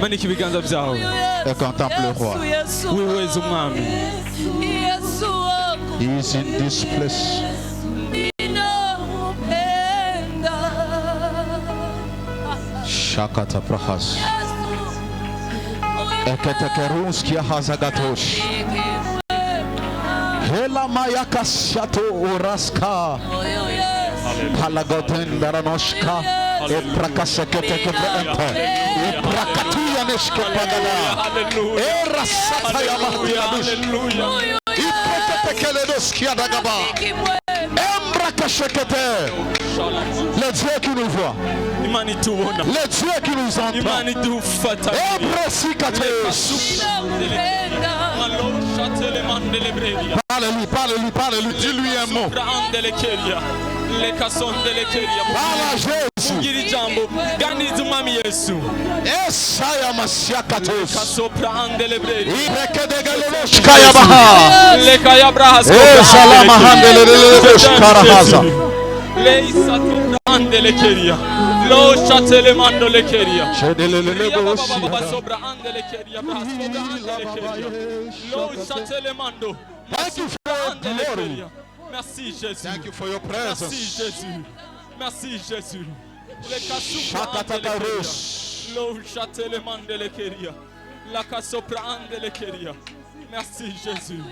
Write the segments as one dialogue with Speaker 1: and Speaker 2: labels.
Speaker 1: manika ibiganza byawe
Speaker 2: et contemple le roi.
Speaker 1: wihweze umwami.
Speaker 2: He is in this place. Shakata prahas. Eketekerus kia hazagatosh. Hela mayaka shato oraska. Palagoten baranoshka. Eprakasekete brente. Eprakatuya neshke pagada. Era sataya mahdiadush. Ipreketekeledos kia dagaba. Embrakashekete. Le Dieu qui nous voit. Le Dieu qui nous entend. Ebrasikates. Parle-lui, parle-lui, dis-lui un mot. Parle à Jésus. Esaya masiakatos. Irekedegelosh kayabaha. Esala mahandelelelosh karahaza.
Speaker 1: Andelekeria, lo chatele mando lekeria,
Speaker 2: Chedelelele
Speaker 1: sobra andelekeria, lo chatele mando.
Speaker 2: Thank you for your glory.
Speaker 1: Merci Jésus.
Speaker 2: Thank you for your presence.
Speaker 1: Merci Jésus. Merci Jésus.
Speaker 2: Shakatakaros.
Speaker 1: Lo chatele mando lekeria, la kasopra andelekeria. Merci Jésus.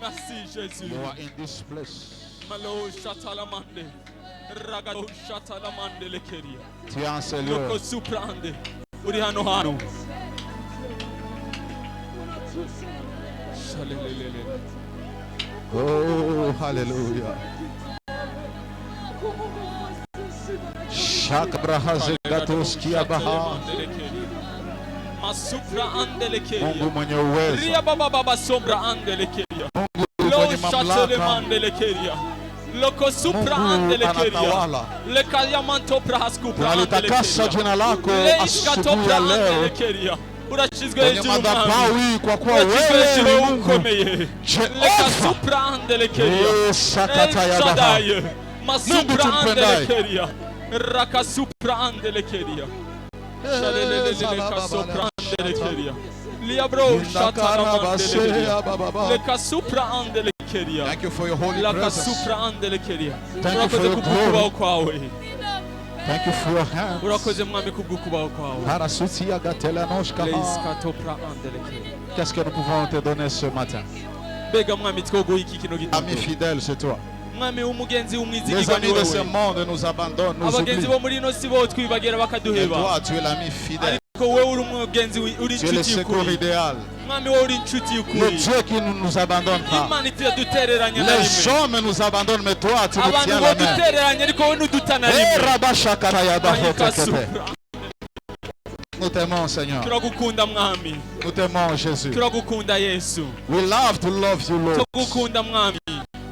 Speaker 1: Merci Jésus.
Speaker 2: You are in this place.
Speaker 1: Malo chatalamande. Ragado chatalamande lekeria.
Speaker 2: Tu es un Seigneur.
Speaker 1: Loko suprande. Uri hano hano. Shalelelele.
Speaker 2: Oh, hallelujah. Shakabrahaze gatoskia baha.
Speaker 1: Masupra ande lekeria.
Speaker 2: Mungu mwenye uwezo.
Speaker 1: Ria baba baba sombra ande lekeria.
Speaker 2: Mungu mwenye mamlaka.
Speaker 1: Lekeria. Loko supra ande lekeria. Lekaria manto prahasku
Speaker 2: Tunalitakasa jina lako asubuhi ya leo. Kwenye madhabahu kwa kuwa wewe ni Mungu. Jehova. Sakata ya baha. Mungu tumpendaye.
Speaker 1: Raka supra ande lekeria. Shalelelele kasopra ande lekeria. Liabro shatalamandelekeria. Leka supra ande lekeria.
Speaker 2: Thank you for your holy
Speaker 1: Laka
Speaker 2: presence.
Speaker 1: supra ande lekeria.
Speaker 2: Thank you for your glory. Thank you for your hands.
Speaker 1: Urakoze mwami kubw'ukubaho kwawe.
Speaker 2: Harasutia gatela noshka.
Speaker 1: Leiskatopra ande lekeria.
Speaker 2: Qu'est-ce que nous pouvons te donner ce matin?
Speaker 1: Bega mwami twoguha iki kino gitabo.
Speaker 2: Ami fidèle, c'est toi.
Speaker 1: Mwami umugenzi
Speaker 2: Les
Speaker 1: umwizigirwa
Speaker 2: amis
Speaker 1: ni
Speaker 2: de ce
Speaker 1: wewe.
Speaker 2: monde nous abandonnent, nous
Speaker 1: Abagenzi
Speaker 2: oublient.
Speaker 1: bo muri ino si bo twibagera
Speaker 2: Mais
Speaker 1: bakaduheba.
Speaker 2: toi, tu es l'ami fidèle.
Speaker 1: Ariko wewe uri umugenzi uri
Speaker 2: Tu es le
Speaker 1: inshuti
Speaker 2: secours
Speaker 1: y'ukuri.
Speaker 2: idéal.
Speaker 1: Mwami wowe uri inshuti
Speaker 2: Le
Speaker 1: y'ukuri.
Speaker 2: Dieu qui ne nous abandonne pas.
Speaker 1: Imana itadutereranya na
Speaker 2: Les
Speaker 1: rimwe.
Speaker 2: hommes nous abandonnent, mais toi, tu nous
Speaker 1: Abantu
Speaker 2: tiens la main.
Speaker 1: bodutereranya ariko wowe ntuduta na
Speaker 2: Eh,
Speaker 1: rimwe.
Speaker 2: Rabashakata ya
Speaker 1: Mayika
Speaker 2: bahotekete.
Speaker 1: supra.
Speaker 2: Nous t'aimons, Seigneur.
Speaker 1: Turagukunda mwami.
Speaker 2: Nous t'aimons, Jésus.
Speaker 1: Turagukunda Yesu.
Speaker 2: We love to love you, Lord.
Speaker 1: Turagukunda mwami.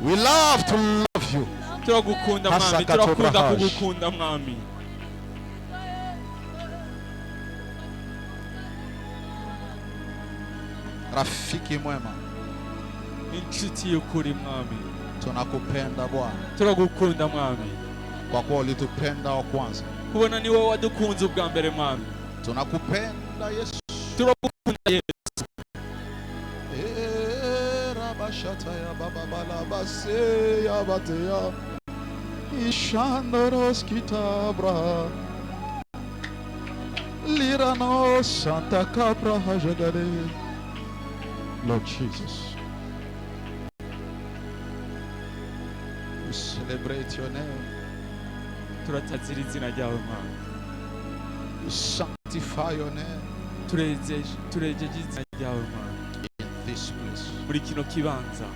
Speaker 2: We love to love you.
Speaker 1: Turagukunda mwami.
Speaker 2: Hasaka
Speaker 1: Turakunda
Speaker 2: tobrahaj.
Speaker 1: kugukunda mwami.
Speaker 2: Rafiki mwema,
Speaker 1: Inshuti y'ukuri mwami.
Speaker 2: tunakupenda Bwana,
Speaker 1: Turagukunda mwami.
Speaker 2: kwa kuwa ulitupenda wa kwanza.
Speaker 1: Kubona ni wowe wadukunze ubwa mbere mwami.
Speaker 2: Tunakupenda Yesu.
Speaker 1: Turagukunda Yesu.
Speaker 2: Rabashata ya baba bala base ya batea. Ishandoros kitabra. Lirano Santa Capra hajagade. Lord Jesus, we celebrate your name.
Speaker 1: Turatazira izina ryawe mwami.
Speaker 2: We sanctify your name
Speaker 1: Turejeje izina ryawe mwami.
Speaker 2: in this place.
Speaker 1: Muri kino kibanza.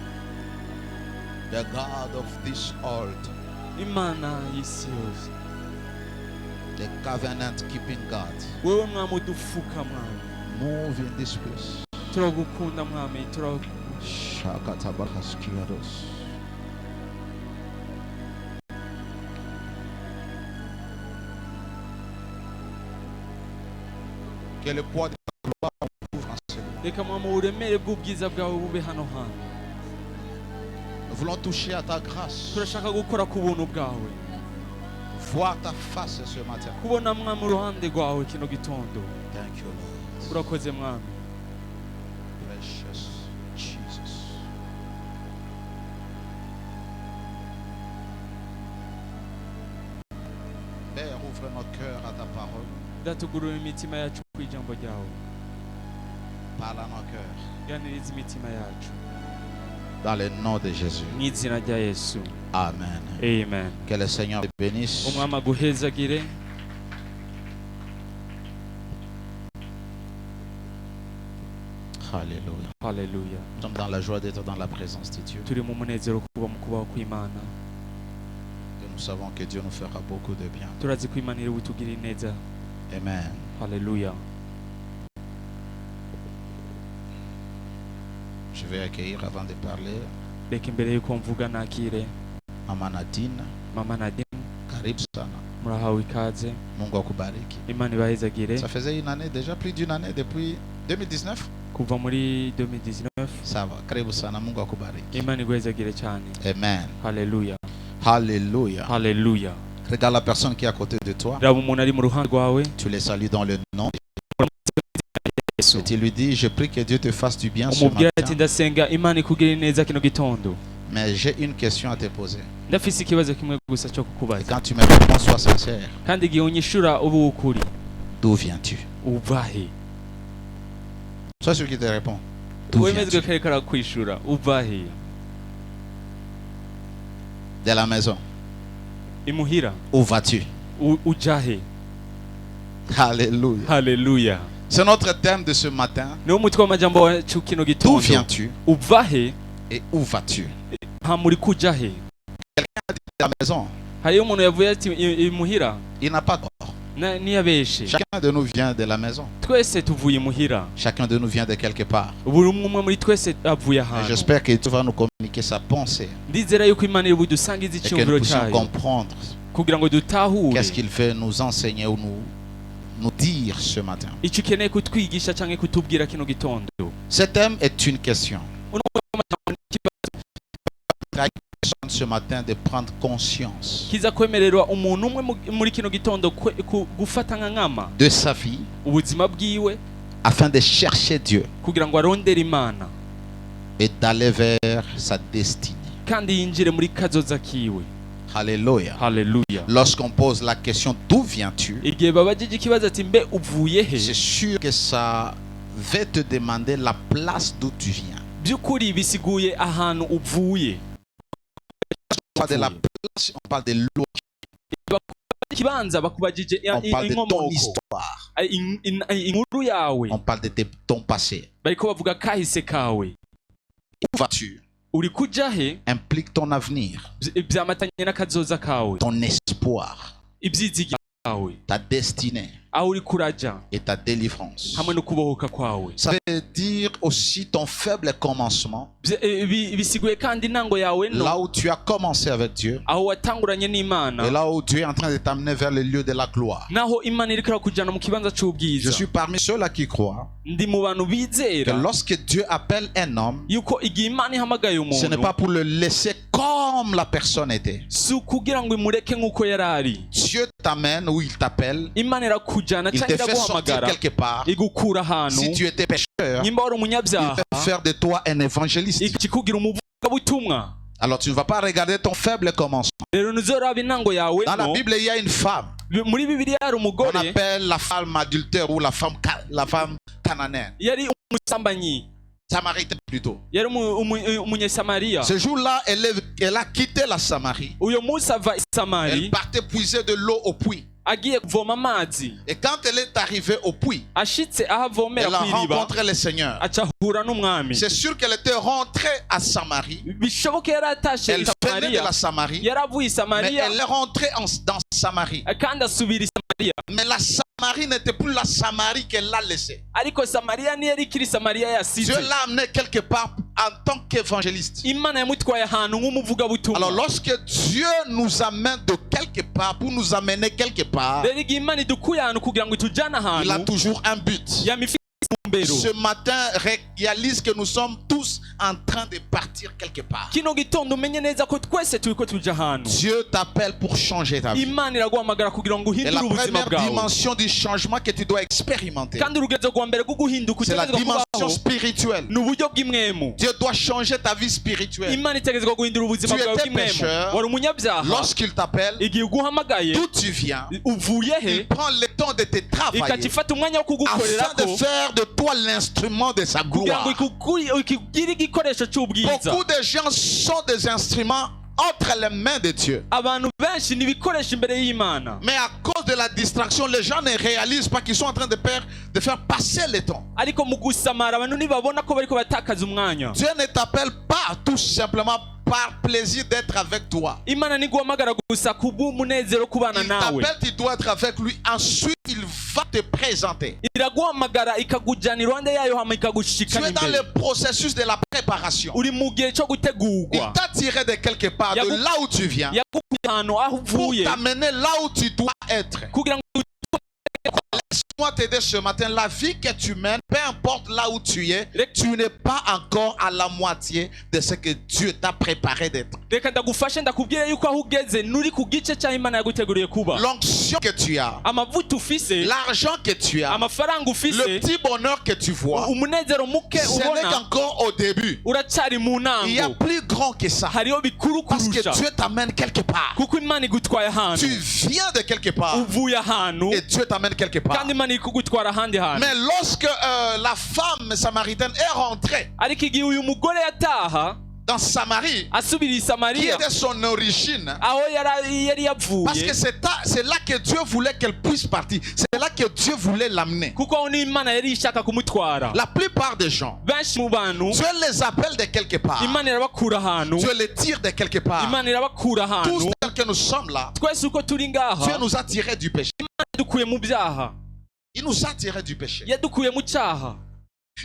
Speaker 2: The God of this altar,
Speaker 1: Imana y'isi yose.
Speaker 2: the covenant keeping God,
Speaker 1: Wewe mwami udufuka mwami.
Speaker 2: move in this place.
Speaker 1: Turagukunda mwami.
Speaker 2: Shakata Barhaskiados. Que le poids de ta gloire couvre en ce lieu.
Speaker 1: Reka mwami uburemere bw'ubwiza bwawe bube hano hantu.
Speaker 2: Nous voulons toucher à ta grâce.
Speaker 1: Turashaka gukora ku buntu bwawe.
Speaker 2: Nous voir ta face ce matin.
Speaker 1: kubona mwami uruhande rwawe kino gitondo.
Speaker 2: Thank you, Lord.
Speaker 1: Urakoze mwami.
Speaker 2: Precious Jesus. Père, ouvre notre cœur à ta parole.
Speaker 1: Datugurura imitima yacu ku ijambo ryawe.
Speaker 2: Parle à nos cœurs.
Speaker 1: Ganiriza imitima yacu.
Speaker 2: Dans le nom de Jésus.
Speaker 1: Mu izina rya Yesu.
Speaker 2: Amen.
Speaker 1: Amen.
Speaker 2: Que le Seigneur te bénisse.
Speaker 1: Umwami aguhezagire.
Speaker 2: Alléluia.
Speaker 1: Haleluya.
Speaker 2: Nous sommes dans la joie d'être dans la présence de Dieu.
Speaker 1: Turi mu munezero kuba mu kubaho kw'Imana.
Speaker 2: Et nous savons que Dieu nous fera beaucoup de bien.
Speaker 1: Turazi ko Imana iri butugirire neza.
Speaker 2: Amen.
Speaker 1: Haleluya.
Speaker 2: Je vais accueillir avant de parler
Speaker 1: Reka imbere yuko mvuga nakire
Speaker 2: Mama Nadine.
Speaker 1: Mama Nadine.
Speaker 2: Karibu sana.
Speaker 1: Murahawe ikaze.
Speaker 2: Mungu akubariki.
Speaker 1: Imana ibahezagire.
Speaker 2: Ça faisait une année, déjà plus d'une année depuis 2019.
Speaker 1: Kuva muri 2019.
Speaker 2: Ça va. Karibu sana. Mungu akubariki.
Speaker 1: Imana iguhezagire cyane.
Speaker 2: Amen.
Speaker 1: Haleluya.
Speaker 2: Alléluia.
Speaker 1: Haleluya.
Speaker 2: Regarde la personne qui est à côté de toi.
Speaker 1: Raba umuntu ari mu ruhande rwawe.
Speaker 2: Tu les salues dans le nom. Et tu lui dis, je prie que Dieu te fasse du bien ce
Speaker 1: Umubwira ati
Speaker 2: matin.
Speaker 1: ndasenga Imana ikugirire neza kino gitondo.
Speaker 2: Mais j'ai une question à te poser.
Speaker 1: Ndafise ikibazo kimwe gusa cyo
Speaker 2: Et
Speaker 1: kukubaza.
Speaker 2: quand tu me réponds, sois sincère.
Speaker 1: Kandi igihe unyishura ubu ukuri.
Speaker 2: D'où viens-tu?
Speaker 1: Uvahe.
Speaker 2: Sois celui qui te répond. D'où
Speaker 1: Wemezwe
Speaker 2: viens-tu?
Speaker 1: kareka arakwishura. Uvahe.
Speaker 2: De la maison.
Speaker 1: Imuhira.
Speaker 2: Où vas-tu?
Speaker 1: Ujahe.
Speaker 2: Alléluia.
Speaker 1: Haleluya.
Speaker 2: C'est notre thème de ce matin.
Speaker 1: Niwo mutwe w'amajambo wacu kino
Speaker 2: D'où
Speaker 1: gitondo.
Speaker 2: viens-tu
Speaker 1: Uvahe.
Speaker 2: et où vas-tu?
Speaker 1: Ha muri kujahe.
Speaker 2: De la maison.
Speaker 1: Hariyo umuntu yavuye ati imuhira.
Speaker 2: Il n'a pas tort.
Speaker 1: Niyabeshe.
Speaker 2: Chacun de nous vient de la maison.
Speaker 1: Twese tuvuye imuhira.
Speaker 2: Chacun de nous vient de quelque part.
Speaker 1: Buri umwe muri twese avuye
Speaker 2: Et
Speaker 1: ahantu.
Speaker 2: j'espère que Dieu va nous communiquer sa pensée
Speaker 1: Ndizera yuko Imana iri budusangize
Speaker 2: et que nous
Speaker 1: icyumviro
Speaker 2: puissions
Speaker 1: cyayo
Speaker 2: comprendre
Speaker 1: kugira ngo dutahure
Speaker 2: qu'est-ce qu'il veut nous enseigner ou nous dire ce matin.
Speaker 1: icyo ukeneye kutwigisha cyangwa kutubwira kino gitondo.
Speaker 2: Ce thème est une question.
Speaker 1: Uno w'amajambo ni ikibazo
Speaker 2: Ce matin de prendre conscience
Speaker 1: kiza kwemererwa umuntu umwe muri kino gitondo gufata nka nkama
Speaker 2: de sa vie
Speaker 1: ubuzima bwiwe
Speaker 2: afin de chercher Dieu
Speaker 1: kugira ngo arondere Imana
Speaker 2: et d'aller vers sa destinée.
Speaker 1: kandi yinjire muri kazoza kiwe.
Speaker 2: Alléluia.
Speaker 1: Haleluya.
Speaker 2: Lorsqu'on pose la question d'où viens-tu,
Speaker 1: Igihe babajije ikibazo ati mbe uvuye he,
Speaker 2: c'est sûr que ça va te demander la place d'où tu viens.
Speaker 1: by'ukuri bisiguye ahantu uvuye.
Speaker 2: On parle de la place, on parle de l'eau,
Speaker 1: Kibanza bakubajije
Speaker 2: on parle de ton
Speaker 1: inkomoko,
Speaker 2: histoire,
Speaker 1: inkuru yawe,
Speaker 2: on parle de ton passé.
Speaker 1: bariko bavuga kahise kawe.
Speaker 2: Où vas-tu
Speaker 1: Uri kuja he
Speaker 2: implique ton avenir,
Speaker 1: byamatanye n'akazoza kawe,
Speaker 2: ton espoir,
Speaker 1: ibyizigiro kawe,
Speaker 2: ta destinée
Speaker 1: aho uri kuraja
Speaker 2: et ta délivrance.
Speaker 1: hamwe no kubohoka kwawe.
Speaker 2: Ça veut dire aussi ton faible commencement,
Speaker 1: Bisiguye kandi intango yawe no
Speaker 2: là où tu as commencé avec Dieu
Speaker 1: aho watanguranye
Speaker 2: et
Speaker 1: n'Imana,
Speaker 2: là où Dieu est en train de t'amener vers le lieu de la gloire.
Speaker 1: naho Imana iriko irakujana mu kibanza
Speaker 2: Je
Speaker 1: c'ubwiza.
Speaker 2: suis parmi ceux-là qui croient
Speaker 1: Ndi mu bantu
Speaker 2: que
Speaker 1: bizera
Speaker 2: lorsque Dieu appelle un homme,
Speaker 1: yuko igihe Imana ihamagaye
Speaker 2: ce n'est
Speaker 1: umuntu
Speaker 2: pas pour le laisser comme la personne était.
Speaker 1: si ukugira ngo imureke nk'uko yari ari.
Speaker 2: Dieu t'amène ou il t'appelle,
Speaker 1: Imana irakujana
Speaker 2: il
Speaker 1: cyangwa
Speaker 2: te fait sortir
Speaker 1: iraguhamagara
Speaker 2: quelque part.
Speaker 1: igukura ahantu.
Speaker 2: Si tu étais pécheur,
Speaker 1: Nimba wari
Speaker 2: il
Speaker 1: umunyabyaha
Speaker 2: va faire de toi un évangéliste.
Speaker 1: ikikugira umuvugabutumwa.
Speaker 2: Alors tu ne vas pas regarder ton faible commencement.
Speaker 1: Rero ntuzoraba intango yawe
Speaker 2: Dans la
Speaker 1: no.
Speaker 2: Bible, il y a une femme.
Speaker 1: Muri Bibiliya hari
Speaker 2: On
Speaker 1: umugore
Speaker 2: appelle la femme adultère ou la femme cananéenne.
Speaker 1: yari umusambanyi,
Speaker 2: Samaritaine plutôt.
Speaker 1: yari umunyesamariya.
Speaker 2: Ce jour-là, elle a quitté la Samarie.
Speaker 1: Uyo munsi ava i
Speaker 2: Elle
Speaker 1: Samari
Speaker 2: partait puiser de l'eau au puits.
Speaker 1: agiye kuvoma amazi.
Speaker 2: Et quand elle est arrivée au puits,
Speaker 1: Ashitse aho avomera
Speaker 2: elle a
Speaker 1: ku iriba
Speaker 2: rencontré le Seigneur.
Speaker 1: aca ahura n'umwami.
Speaker 2: C'est sûr qu'elle était rentrée à Samarie.
Speaker 1: Bishoboke yari atashe
Speaker 2: Elle
Speaker 1: i
Speaker 2: venait de
Speaker 1: Samariya,
Speaker 2: la Samarie.
Speaker 1: yari avuye i
Speaker 2: Mais
Speaker 1: Samariya
Speaker 2: elle est rentrée dans Samarie.
Speaker 1: kandi asubira i Samariya.
Speaker 2: Mais la Samarie n'était plus la Samarie qu'elle l'a laissée.
Speaker 1: Ariko Samariya ntiyari ikiri Samariya yasize.
Speaker 2: Dieu l'a amenée quelque part en tant qu'évangéliste.
Speaker 1: Imana yamutwaye ahantu nk'umuvugabutumwa.
Speaker 2: Alors lorsque Dieu nous amène de quelque part pour nous amener quelque part,
Speaker 1: Rero igihe Imana idukuye ahantu kugira ngo itujane
Speaker 2: il a
Speaker 1: ahantu
Speaker 2: toujours un but.
Speaker 1: yama ifite intumbero.
Speaker 2: Ce matin, réalise que nous sommes tous en train de partir quelque part.
Speaker 1: Kino gitondo umenye neza ko twese turiko tuja ahantu.
Speaker 2: Dieu t'appelle pour changer ta vie.
Speaker 1: Imana iraguhamagara kugira ngo
Speaker 2: Et la
Speaker 1: uhindure ubuzima
Speaker 2: première
Speaker 1: bwawe.
Speaker 2: dimension du changement que tu dois expérimenter,
Speaker 1: Kandi urugezo rwa mbere rwo guhinduka
Speaker 2: c'est la
Speaker 1: utegerezwa
Speaker 2: dimension
Speaker 1: kubaho
Speaker 2: spirituelle.
Speaker 1: ni uburyo bw'imwemu.
Speaker 2: Dieu doit changer ta vie spirituelle.
Speaker 1: Imana itegerezwa guhindura ubuzima
Speaker 2: Tu
Speaker 1: bwawe
Speaker 2: étais
Speaker 1: bw'imwemu.
Speaker 2: pécheur.
Speaker 1: Wari umunyabyaha.
Speaker 2: Lorsqu'il t'appelle,
Speaker 1: Igihe uguhamagaye
Speaker 2: d'où tu viens,
Speaker 1: uvuye he
Speaker 2: il prend le temps de te travailler
Speaker 1: ikakifata umwanya wo
Speaker 2: afin
Speaker 1: kugukorerako
Speaker 2: de faire de toi l'instrument de sa
Speaker 1: kugira ngo
Speaker 2: gloire.
Speaker 1: ikugire igikoresho cy'ubwiza.
Speaker 2: Beaucoup de gens sont des instruments entre les mains de Dieu.
Speaker 1: Abantu benshi ni ibikoresho imbere y'Imana,
Speaker 2: Mais à cause de la distraction, les gens ne réalisent pas qu'ils sont en train de faire passer le temps.
Speaker 1: ariko mu gusamara abantu ntibabona ko bariko batakaza umwanya.
Speaker 2: Dieu ne t'appelle pas tout simplement par plaisir d'être avec toi.
Speaker 1: Imana ntiguhamagara gusa kubw'umunezero kubana
Speaker 2: Il
Speaker 1: nawe,
Speaker 2: t'appelle, tu dois être avec lui. Ensuite, il va te présenter.
Speaker 1: iraguhamagara ikakujyana iruhande yayo hama
Speaker 2: Tu
Speaker 1: ikagushikana
Speaker 2: es dans
Speaker 1: imbere.
Speaker 2: le processus de la préparation.
Speaker 1: Uri mu gihe cyo
Speaker 2: Il
Speaker 1: gutegurwa,
Speaker 2: t'a tiré de quelque part, de là où tu viens,
Speaker 1: yakukuye ahantu aho
Speaker 2: pour
Speaker 1: uvuye
Speaker 2: t'amener là où tu dois être.
Speaker 1: kugira ngo
Speaker 2: Laisse-moi t'aider ce matin. La vie que tu mènes, peu importe là où tu es, tu n'es pas encore à la moitié de ce que Dieu t'a préparé d'être.
Speaker 1: reka ndagufashe ndakubwire yuko aho ugeze nuri ku gice cy'aho Imana yaguteguriye kuba.
Speaker 2: L'onction que tu as,
Speaker 1: Amavuta ufise,
Speaker 2: l'argent que tu as,
Speaker 1: amafaranga
Speaker 2: le
Speaker 1: ufise,
Speaker 2: petit bonheur que tu vois,
Speaker 1: umunezero muke
Speaker 2: ce n'est
Speaker 1: ubona
Speaker 2: qu'encore au début.
Speaker 1: uracyari mu
Speaker 2: Il y a
Speaker 1: ntango.
Speaker 2: plus grand que ça.
Speaker 1: Hariho bikuru
Speaker 2: Parce que
Speaker 1: kurusha
Speaker 2: Dieu t'amène quelque part.
Speaker 1: kuko Imana igutwaye
Speaker 2: Tu
Speaker 1: ahantu,
Speaker 2: viens de quelque part
Speaker 1: uvuye ahantu
Speaker 2: et Dieu t'amène quelque part.
Speaker 1: kandi Imana iri kugutwara ahandi hantu.
Speaker 2: Mais lorsque la femme samaritaine est rentrée
Speaker 1: ariko igihe uyu mugore yataha
Speaker 2: dans Samarie,
Speaker 1: asubira i
Speaker 2: qui
Speaker 1: Samariya
Speaker 2: était son origine,
Speaker 1: aho yari
Speaker 2: parce que
Speaker 1: yavuye,
Speaker 2: c'est là que Dieu voulait qu'elle puisse partir. C'est là que Dieu voulait l'amener.
Speaker 1: kuko aho ni Imana yari ishaka kumutwara.
Speaker 2: La plupart des gens,
Speaker 1: Benshi mu bantu
Speaker 2: Dieu les appelle de quelque part.
Speaker 1: Imana irabakura ahantu,
Speaker 2: Dieu les tire de quelque part.
Speaker 1: Imana irabakura
Speaker 2: Tous
Speaker 1: ahantu.
Speaker 2: tels que nous sommes là,
Speaker 1: Twese uko turi ngaha
Speaker 2: Dieu nous a tirés du péché.
Speaker 1: yadukuye mu byaha,
Speaker 2: Il nous a tirés du péché.
Speaker 1: yadukuye mu cyaha,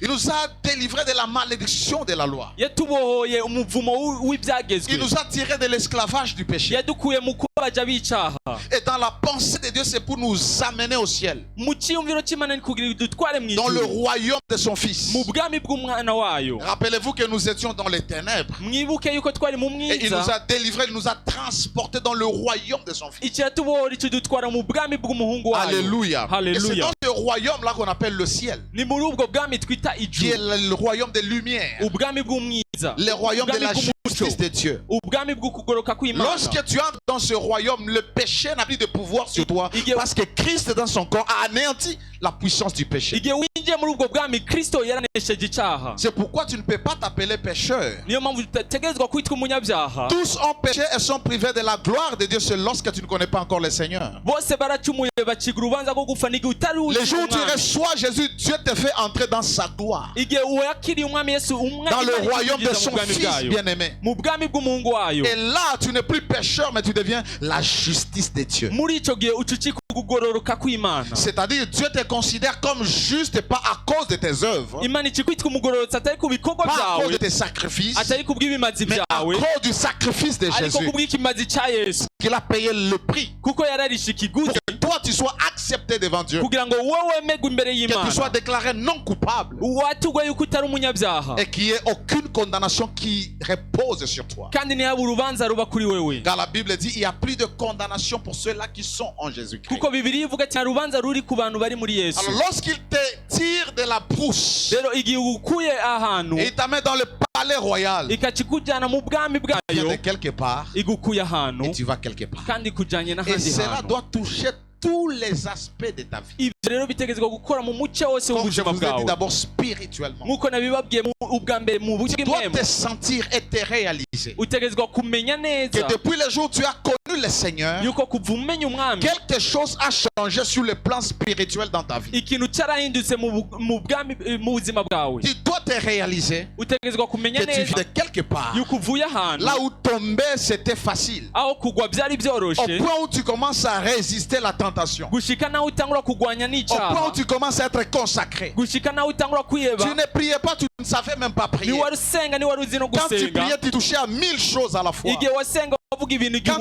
Speaker 2: Il nous a délivrés de la malédiction de la loi.
Speaker 1: yatubohoye umuvumo w'ibyagezwe,
Speaker 2: Il nous a tirés de l'esclavage du péché.
Speaker 1: yadukuye mu kubaja b'icyaha.
Speaker 2: Et dans la pensée de Dieu, c'est pour nous amener au ciel,
Speaker 1: Mu cyiyumviro cy'Imana ni kugira idutware mu
Speaker 2: dans le
Speaker 1: ijuru,
Speaker 2: royaume de son Fils.
Speaker 1: mu bwami bw'umwana wayo.
Speaker 2: Rappelez-vous que nous étions dans les ténèbres.
Speaker 1: Mwibuke yuko twari mu
Speaker 2: Et il nous
Speaker 1: mwiza,
Speaker 2: a délivrés, il nous a transportés dans le royaume de son Fils.
Speaker 1: ikiratubohora ikidutwara mu bwami bw'umuhungu wayo.
Speaker 2: Alléluia. Et c'est
Speaker 1: Hallelujah.
Speaker 2: dans ce royaume-là qu'on appelle le ciel,
Speaker 1: Ni muri ubwo bwami twita
Speaker 2: qui est
Speaker 1: ijuru,
Speaker 2: le royaume des lumières,
Speaker 1: ubwami bw'umwiza,
Speaker 2: le royaume de la
Speaker 1: ubwami
Speaker 2: justice
Speaker 1: bw'umucyo,
Speaker 2: de Dieu.
Speaker 1: ubwami bw'ukugoroka kw'Imana.
Speaker 2: Lorsque tu entres dans ce royaume, le péché n'a plus de pouvoir sur toi, parce que Christ dans son corps a anéanti la puissance du péché.
Speaker 1: Igihe winjiye muri ubwo bwami, Kristo yaranesheje icyaha.
Speaker 2: C'est pourquoi tu ne peux pas t'appeler pécheur.
Speaker 1: Niyo mpamvu tutategerezwa kwitwa umunyabyaha.
Speaker 2: Tous ont péché et sont privés de la gloire de Dieu, c'est lorsque tu ne connais pas encore le Seigneur.
Speaker 1: Bose baracumuye baciga urubanza rwo gupfa n'igihe utari
Speaker 2: Le jour où tu
Speaker 1: umwami.
Speaker 2: reçois Jésus, Dieu te fait entrer dans sa gloire,
Speaker 1: Igihe wakiriye umwami Yesu,
Speaker 2: dans le royaume de son Fils bien-aimé.
Speaker 1: mu bwami bw'umuhungu wayo.
Speaker 2: Et là, tu n'es plus pécheur, mais tu deviens la justice de Dieu.
Speaker 1: Muri icyo gihe ucucika ukugororoka kw'Imana.
Speaker 2: C'est-à-dire, Dieu te considère comme juste pas à cause de tes œuvres,
Speaker 1: Imana ikikwitwa umugororotsi atari ku bikorwa
Speaker 2: pas à cause
Speaker 1: byawe,
Speaker 2: de tes sacrifices,
Speaker 1: atari ku bw'ibimazi
Speaker 2: mais à
Speaker 1: byawe,
Speaker 2: cause du sacrifice de
Speaker 1: ariko
Speaker 2: Jésus,
Speaker 1: ku bw'ikimazi cya Yesu,
Speaker 2: qu'il a payé le prix
Speaker 1: kuko yararishe ikiguzi
Speaker 2: pour que toi tu sois accepté devant Dieu,
Speaker 1: kugira ngo wowe wemegwe imbere
Speaker 2: que tu sois
Speaker 1: y'Imana,
Speaker 2: déclaré non coupable
Speaker 1: watugwe yuko utari umunyabyaha,
Speaker 2: et qu'il n'y ait aucune condamnation qui repose sur toi.
Speaker 1: kandi ntihabe urubanza ruba kuri wewe,
Speaker 2: Car la Bible dit il n'y a plus de condamnation pour ceux-là qui sont en Jésus-Christ.
Speaker 1: kuko Bibiliya ivuga ati nta rubanza ruri ku bantu bari muri Yesu.
Speaker 2: Alors lorsqu'il te tire de la brousse
Speaker 1: Rero igihe ukuye ahantu
Speaker 2: et il t'amène dans le palais royal,
Speaker 1: ikakikujyana mu bwami
Speaker 2: tu viens
Speaker 1: bwayo,
Speaker 2: de quelque part
Speaker 1: igukuye
Speaker 2: et
Speaker 1: ahantu
Speaker 2: tu vas quelque part.
Speaker 1: kandi ikujyanye
Speaker 2: Et
Speaker 1: n'ahandi
Speaker 2: cela
Speaker 1: hantu.
Speaker 2: doit toucher tous les aspects de ta vie.
Speaker 1: Ibyo rero bitegerezwa gukora mu mucyo wose
Speaker 2: Comme je
Speaker 1: w'ubuzima
Speaker 2: vous ai dit
Speaker 1: bwawe,
Speaker 2: d'abord spirituellement.
Speaker 1: nk'uko nabibabwiye ubwa mbere mu buryo
Speaker 2: Tu dois
Speaker 1: bw'imwemo.
Speaker 2: te sentir et te réaliser
Speaker 1: Utegerezwa kumenya
Speaker 2: que
Speaker 1: neza
Speaker 2: depuis le jour où tu as connu le Seigneur,
Speaker 1: yuko kuva umenya umwami
Speaker 2: quelque chose a changé sur le plan spirituel dans ta vie.
Speaker 1: ikintu cyarahindutse mu bwami mu buzima bwawe.
Speaker 2: Tu dois te réaliser
Speaker 1: Utegerezwa kumenya
Speaker 2: que tu vis
Speaker 1: neza
Speaker 2: de quelque part
Speaker 1: yuko uvuye ahantu
Speaker 2: là où tomber c'était facile,
Speaker 1: aho kugwa byari
Speaker 2: au
Speaker 1: byoroshe,
Speaker 2: point où tu commences à résister à la tentation,
Speaker 1: gushika naho utangura kugwanya
Speaker 2: au point
Speaker 1: n'icyaha,
Speaker 2: où tu commences à être consacré.
Speaker 1: gushika naho utangura kwiheba.
Speaker 2: Tu ne priais pas, tu ne savais même pas prier.
Speaker 1: Niwari usenga, niwari uzi no
Speaker 2: Quand tu
Speaker 1: gusenga.
Speaker 2: priais, tu touchais à 1000 choses à la fois.
Speaker 1: Igihe wasenga
Speaker 2: Quand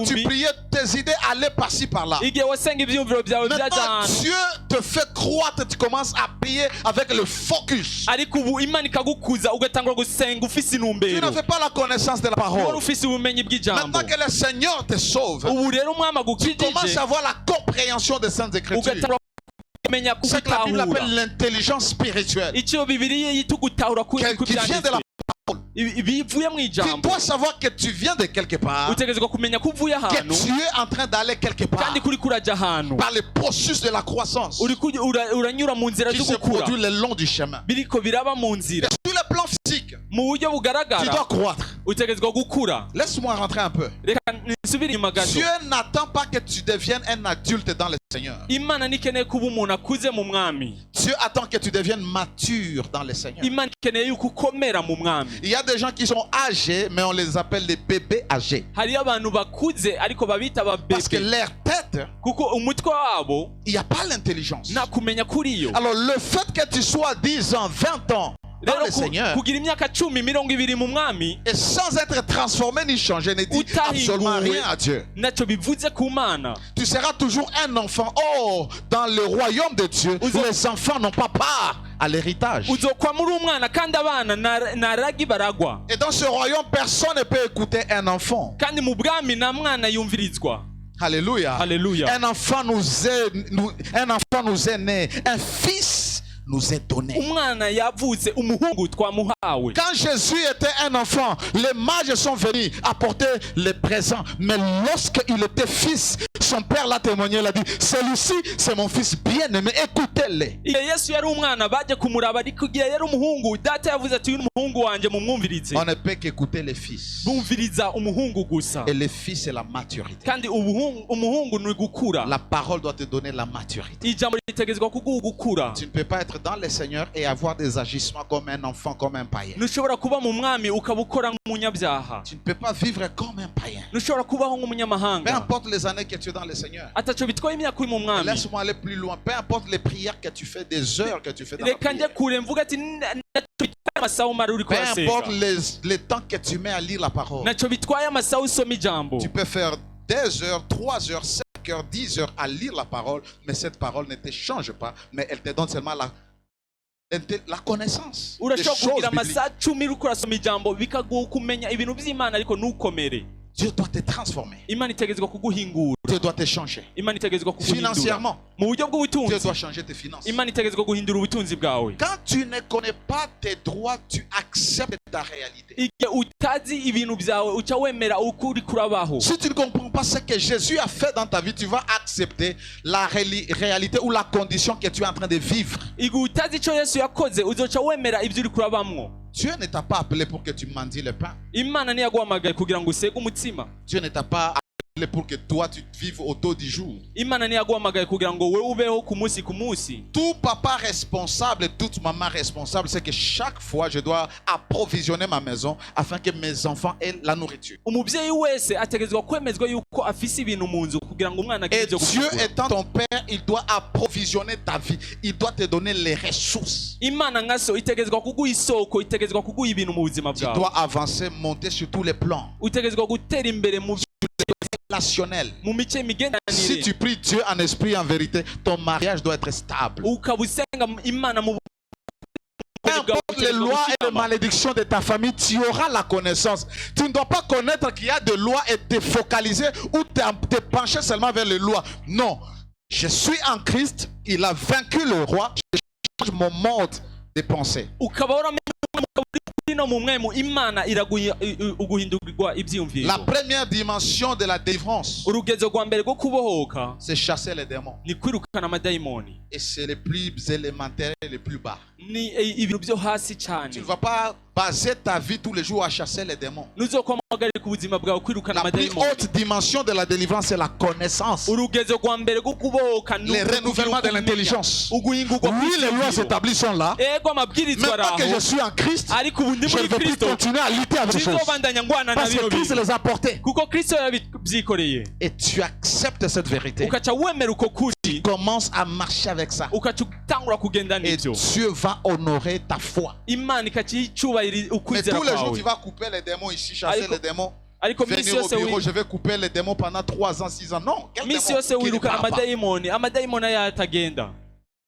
Speaker 2: tu priais, tes idées allaient par-ci par-là. Maintenant, Dieu te fait croître, tu commences à prier avec le focus. Tu n'avais pas la connaissance de la parole. Maintenant que le Seigneur te sauve, tu commences à avoir la compréhension des Saintes Écritures. C'est que la Bible appelle l'intelligence spirituelle. Qui vient de la parole. Tu dois savoir que tu viens de quelque part, que tu es en train d'aller quelque part par le processus de la croissance qui se produit le long du chemin. Et sur le plan physique, tu dois croître. Laisse-moi rentrer un peu. Dieu n'attend pas que tu deviennes un adulte dans le Seigneur. Dieu attend que tu deviennes mature dans le Seigneur. Il y a des gens qui sont âgés, mais on les appelle des bébés âgés. Parce que leur tête, il n'y a pas l'intelligence. Alors le fait que tu sois 10 ans, 20 ans dans le Seigneur, et sans être transformé ni changé, ne dit absolument rien à Dieu. Tu seras toujours un enfant. Oh, dans le royaume de Dieu, les enfants n'ont pas part à l'héritage. Et dans ce royaume, personne ne peut écouter un enfant. Alléluia. Alléluia. Un enfant nous est né, un fils nous est donné. Quand Jésus était un enfant, les mages sont venus apporter les présents. Mais lorsqu'il était fils, son père l'a témoigné, il a dit, celui-ci c'est mon fils bien-aimé, écoutez-le. On ne peut qu'écouter les fils. Et les fils c'est la maturité. La parole doit te donner la maturité. Tu ne peux pas être dans le Seigneur et avoir des agissements comme un enfant, comme un païen. Tu ne peux pas vivre comme un païen. Peu importe les années que tu es dans le Seigneur. Laisse-moi aller plus loin. Peu importe les prières que tu fais, des heures que tu fais dans la prière. Peu importe les temps que tu mets à lire la parole. Tu peux faire 2 heures, 3 heures, 5 heures, 10 heures à lire la parole, mais cette parole ne te change pas, mais elle te donne seulement la connaissance des choses bibliques. Dieu doit te transformer. Dieu doit te changer. Financièrement, Dieu doit changer tes finances. Quand tu ne connais pas tes droits, tu acceptes ta réalité. Si tu ne comprends pas ce que Jésus a fait dans ta vie, tu vas accepter la réalité ou la condition que tu es en train de vivre. Dieu ne t'a pas appelé pour que tu mendies le pain. Dieu ne t'a pas appelé pour que toi tu vives au taux du jour. Tout papa responsable, toute maman responsable, c'est que chaque fois je dois approvisionner ma maison afin que mes enfants aient la nourriture. Et Dieu étant ton père, il doit approvisionner ta vie. Il doit te donner les ressources. Tu dois avancer, monter sur tous les plans. Relationnel. Si tu pries Dieu en esprit et en vérité, ton mariage doit être stable. Peu importe les lois et les malédictions de ta famille, tu auras la connaissance. Tu ne dois pas connaître qu'il y a des lois et te focaliser ou te pencher seulement vers les lois. Non, je suis en Christ, il a vaincu le roi, je change mon mode de pensée. La première dimension de la délivrance, c'est chasser les démons. Et c'est les plus élémentaires et les plus bas. Tu ne vas pas baser ta vie tous les jours à chasser les démons. La plus haute dimension de la délivrance, c'est la connaissance. Le renouvellement de l'intelligence. Oui, les lois établies sont là. Maintenant que je suis en Christ, je ne vais plus continuer à lutter avec les choses. Parce que Christ les a portés. Et tu acceptes cette vérité. Tu commences à marcher avec ça. Et Dieu va honorer ta foi. Mais tous les jours, tu vas couper les démons ici, chasser les démons. venir au bureau, je vais couper les démons pendant 3 ans, 6 ans. Non, quel démon qui ne part pas?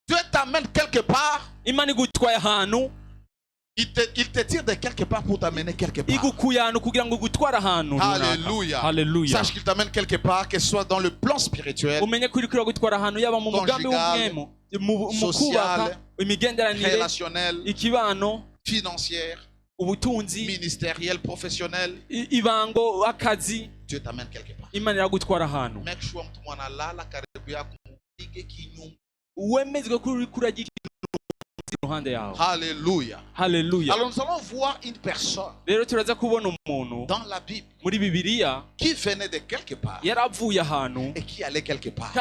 Speaker 2: Dieu t'amène quelque part. Il te tire de quelque part pour t'amener quelque part. Alléluia.
Speaker 1: Alléluia.
Speaker 2: Sache qu'il t'amène quelque part, que ce soit dans le plan spirituel, conjugal, social, relationnel, financier, ministériel, professionnel. Dieu t'amène quelque part. Make sure mtu mwanalala karibu yako mpige kinyume. Alléluia.
Speaker 1: Alléluia.
Speaker 2: Alors nous allons voir une personne dans la Bible qui venait de quelque part et qui allait quelque part.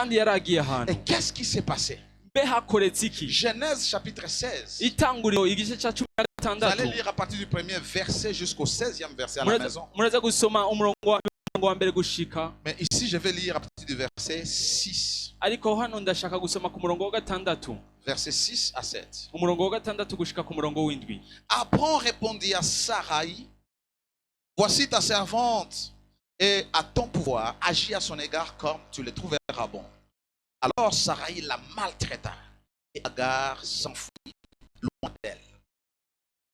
Speaker 2: Et qu'est-ce qui s'est passé? Genèse chapitre 16. Vous allez lire à partir du premier verset jusqu'au 16e verset à la maison. Mais ici je vais lire à partir du verset 6. Verset 6 à 7. Abraham répondit à Sarai: voici ta servante, et à ton pouvoir, agis à son égard comme tu le trouveras bon. Alors Sarai la maltraita, et Agar s'enfuit loin d'elle.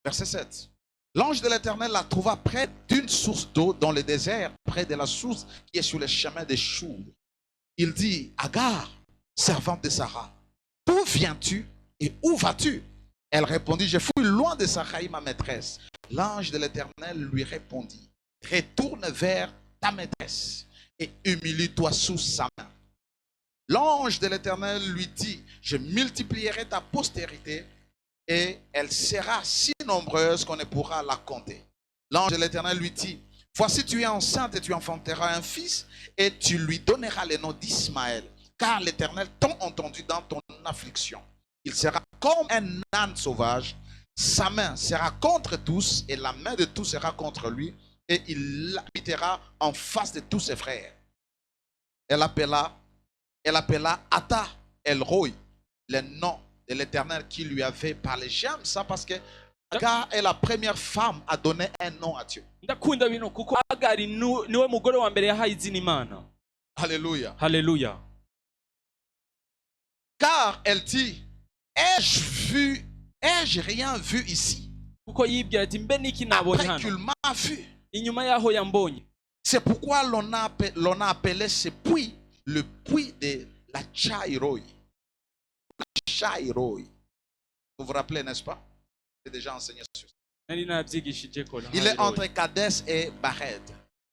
Speaker 2: Verset 7. L'ange de l'Éternel la trouva près d'une source d'eau dans le désert, près de la source qui est sur le chemin des Choux. Il dit: Agar, servante de Sarah, d'où viens-tu et où vas-tu? Elle répondit: je fouille loin de Sarai, ma maîtresse. L'ange de l'Éternel lui répondit: retourne vers ta maîtresse et humilie-toi sous sa main. L'ange de l'Éternel lui dit: je multiplierai ta postérité et elle sera si nombreuse qu'on ne pourra la compter. L'ange de l'Éternel lui dit: voici tu es enceinte et tu enfanteras un fils et tu lui donneras le nom d'Ismaël, car l'Éternel t'a entendu dans ton affliction. Il sera comme un âne sauvage, sa main sera contre tous et la main de tous sera contre lui, et il habitera en face de tous ses frères. Elle appela Ata El-Roi, le nom de l'Éternel qui lui avait parlé. J'aime ça parce que Agar est la première femme à donner un nom à Dieu. Alléluia.
Speaker 1: Alléluia.
Speaker 2: Car elle dit: ai-je rien vu ici? Après qu'il m'a vu. C'est pourquoi l'on a appelé ce puits le puits de la Chaïroi. Chaïroi. Vous vous rappelez, n'est-ce pas? J'ai déjà enseigné sur ça. Il est entre Kadès et Bared.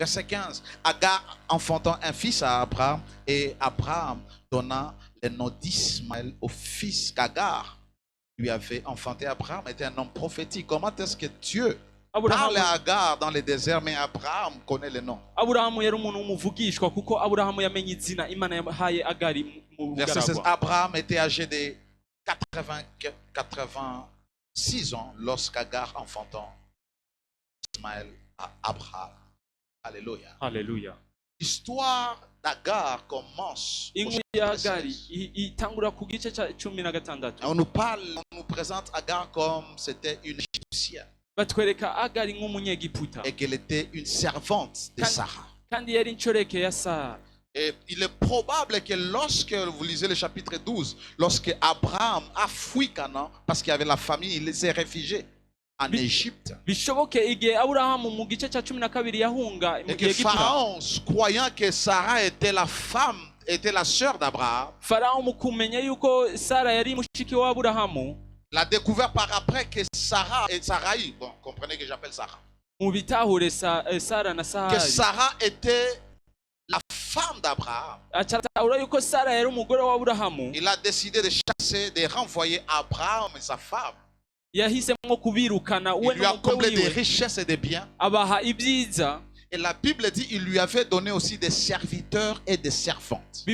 Speaker 2: Verset 15. Agar enfantant un fils à Abraham, et Abraham donna le nom d'Ismaël au fils qu'Agar lui avait enfanté. Abraham était un homme prophétique. Comment est-ce que Dieu parle à Agar dans le désert, mais Abraham connaît le nom? Verset 16. Abraham était âgé de 86 ans lorsqu'Agar enfantant Ismaël à Abraham. Alléluia.
Speaker 1: Alléluia.
Speaker 2: L'histoire d'Agar commence au chapitre 16. On nous présente Agar comme c'était une Égyptienne et qu'elle était une servante de Sarah. Et il est probable que lorsque vous lisez le chapitre 12, lorsque Abraham a fui Canaan parce qu'il y avait la famine, il s'est réfugié en Égypte. Et que Pharaon, croyant que Sarah était la femme, était la sœur d'Abraham, l'a découvert par après que Sarah et Sarai, bon, comprenez que j'appelle Sarah, que Sarah était la femme d'Abraham. Il a décidé de chasser, de renvoyer Abraham et sa femme. Il lui a comblé des richesses et des biens. Et la Bible dit qu'il lui avait donné aussi des serviteurs et des servantes.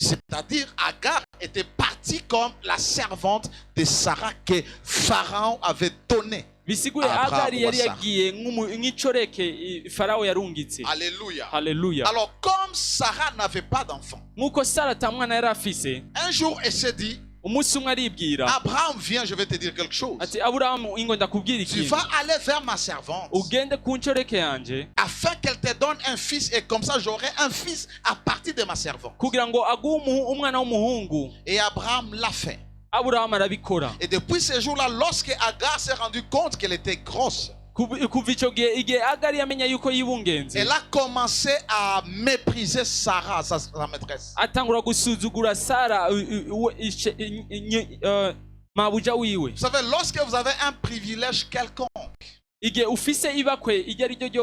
Speaker 2: C'est-à-dire Agar était partie comme la servante de Sarah que Pharaon avait donnée. Alléluia.
Speaker 1: Alléluia.
Speaker 2: Alors comme Sarah n'avait pas d'enfant, un jour elle s'est dit: Abraham vient, je vais te dire quelque chose. Tu vas aller vers ma servante afin qu'elle te donne un fils et comme ça j'aurai un fils à partir de ma servante. Et Abraham l'a fait. Et depuis ce jour-là, lorsque Agar s'est rendu compte qu'elle était grosse, elle a commencé à mépriser Sarah, sa maîtresse. Vous savez, lorsque vous avez un privilège quelconque,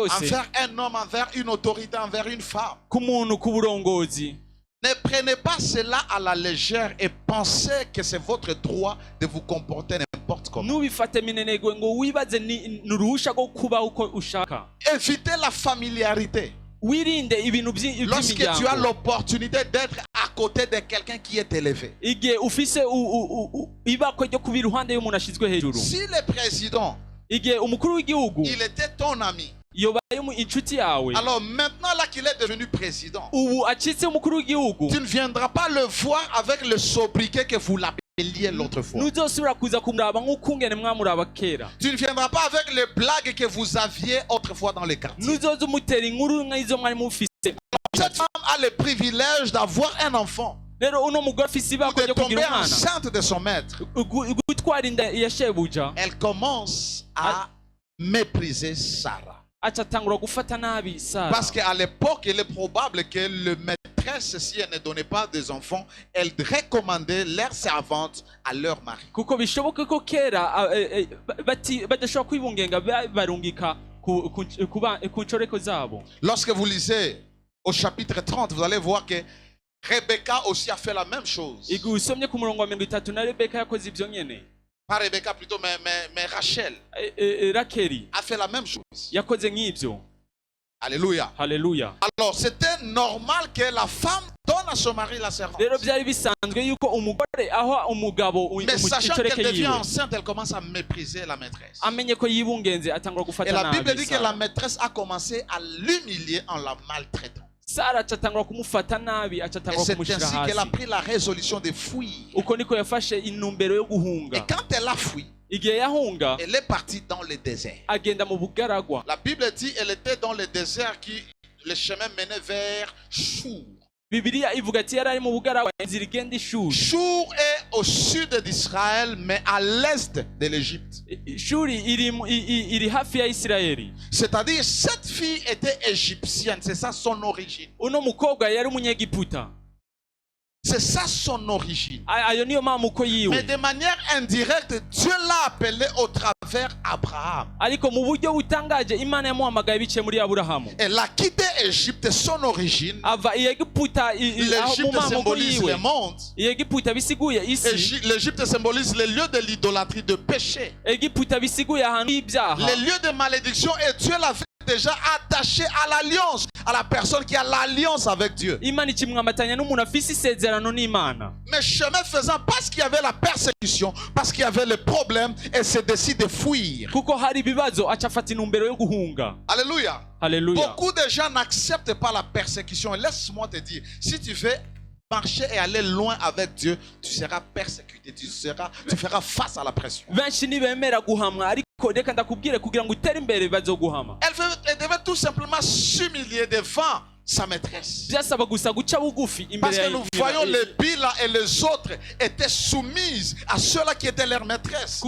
Speaker 2: envers un homme, envers une autorité, envers une femme, ne prenez pas cela à la légère et pensez que c'est votre droit de vous comporter n'importe comment. Évitez la familiarité. Lorsque tu as l'opportunité d'être à côté de quelqu'un qui est élevé. Si le président, il était ton ami, alors maintenant là qu'il est devenu président, tu ne viendras pas le voir avec le sobriquet que vous l'appeliez l'autre fois. Tu ne viendras pas avec les blagues que vous aviez autrefois dans les quartiers. Cette femme a le privilège d'avoir un enfant, de tomber enceinte de son maître. Elle commence à mépriser Sarah. Parce qu'à l'époque, il est probable que le maîtresse, si elle ne donnait pas des enfants, elle recommandait leurs servantes à leur mari. Lorsque vous lisez au chapitre 30, vous allez voir que Rebecca aussi a fait la même chose. Pas Rebecca plutôt, mais Rachel a fait la même chose. Alléluia.
Speaker 1: Alléluia.
Speaker 2: Alors c'était normal que la femme donne à son mari la servante. Mais sachant qu'elle devient enceinte, elle commence à mépriser la maîtresse. Et la Bible dit que la maîtresse a commencé à l'humilier en la maltraitant. Et c'est ainsi qu'elle a pris la résolution de fuir. Et quand elle a fui, elle est partie dans le désert. La Bible dit qu'elle était dans le désert qui le chemin menait vers Chour. Chour est au sud d'Israël, mais à l'est de l'Égypte. C'est-à-dire, cette fille était égyptienne, c'est ça son origine. C'est ça son origine. Mais de manière indirecte, Dieu l'a appelé au travers Abraham. Elle a quitté l'Égypte, son origine. L'Égypte symbolise le monde. L'Égypte symbolise le lieu de l'idolâtrie, de péché. Les lieux de malédiction, et Dieu l'avait déjà attaché à l'alliance, à la personne qui a l'alliance avec Dieu. Mais chemin faisant, parce qu'il y avait la persécution, parce qu'il y avait le problème, elle se décide de fuir. Alléluia.
Speaker 1: Alléluia.
Speaker 2: Beaucoup de gens n'acceptent pas la persécution. Et laisse-moi te dire, si tu veux marcher et aller loin avec Dieu, tu seras persécuté, tu feras face à la pression. Elle devait tout simplement s'humilier devant sa maîtresse. Parce que nous voyons les Bila et les autres étaient soumises à ceux-là qui étaient leurs maîtresses.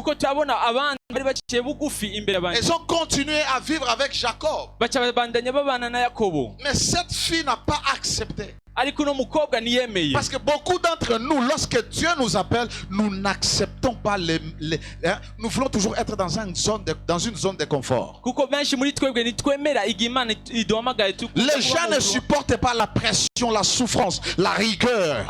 Speaker 2: Elles ont continué à vivre avec Jacob. Mais cette fille n'a pas accepté. Parce que beaucoup d'entre nous, lorsque Dieu nous appelle, nous n'acceptons pas nous voulons toujours être dans une zone de confort. Les gens ne supportent pas la pression, la souffrance, la rigueur.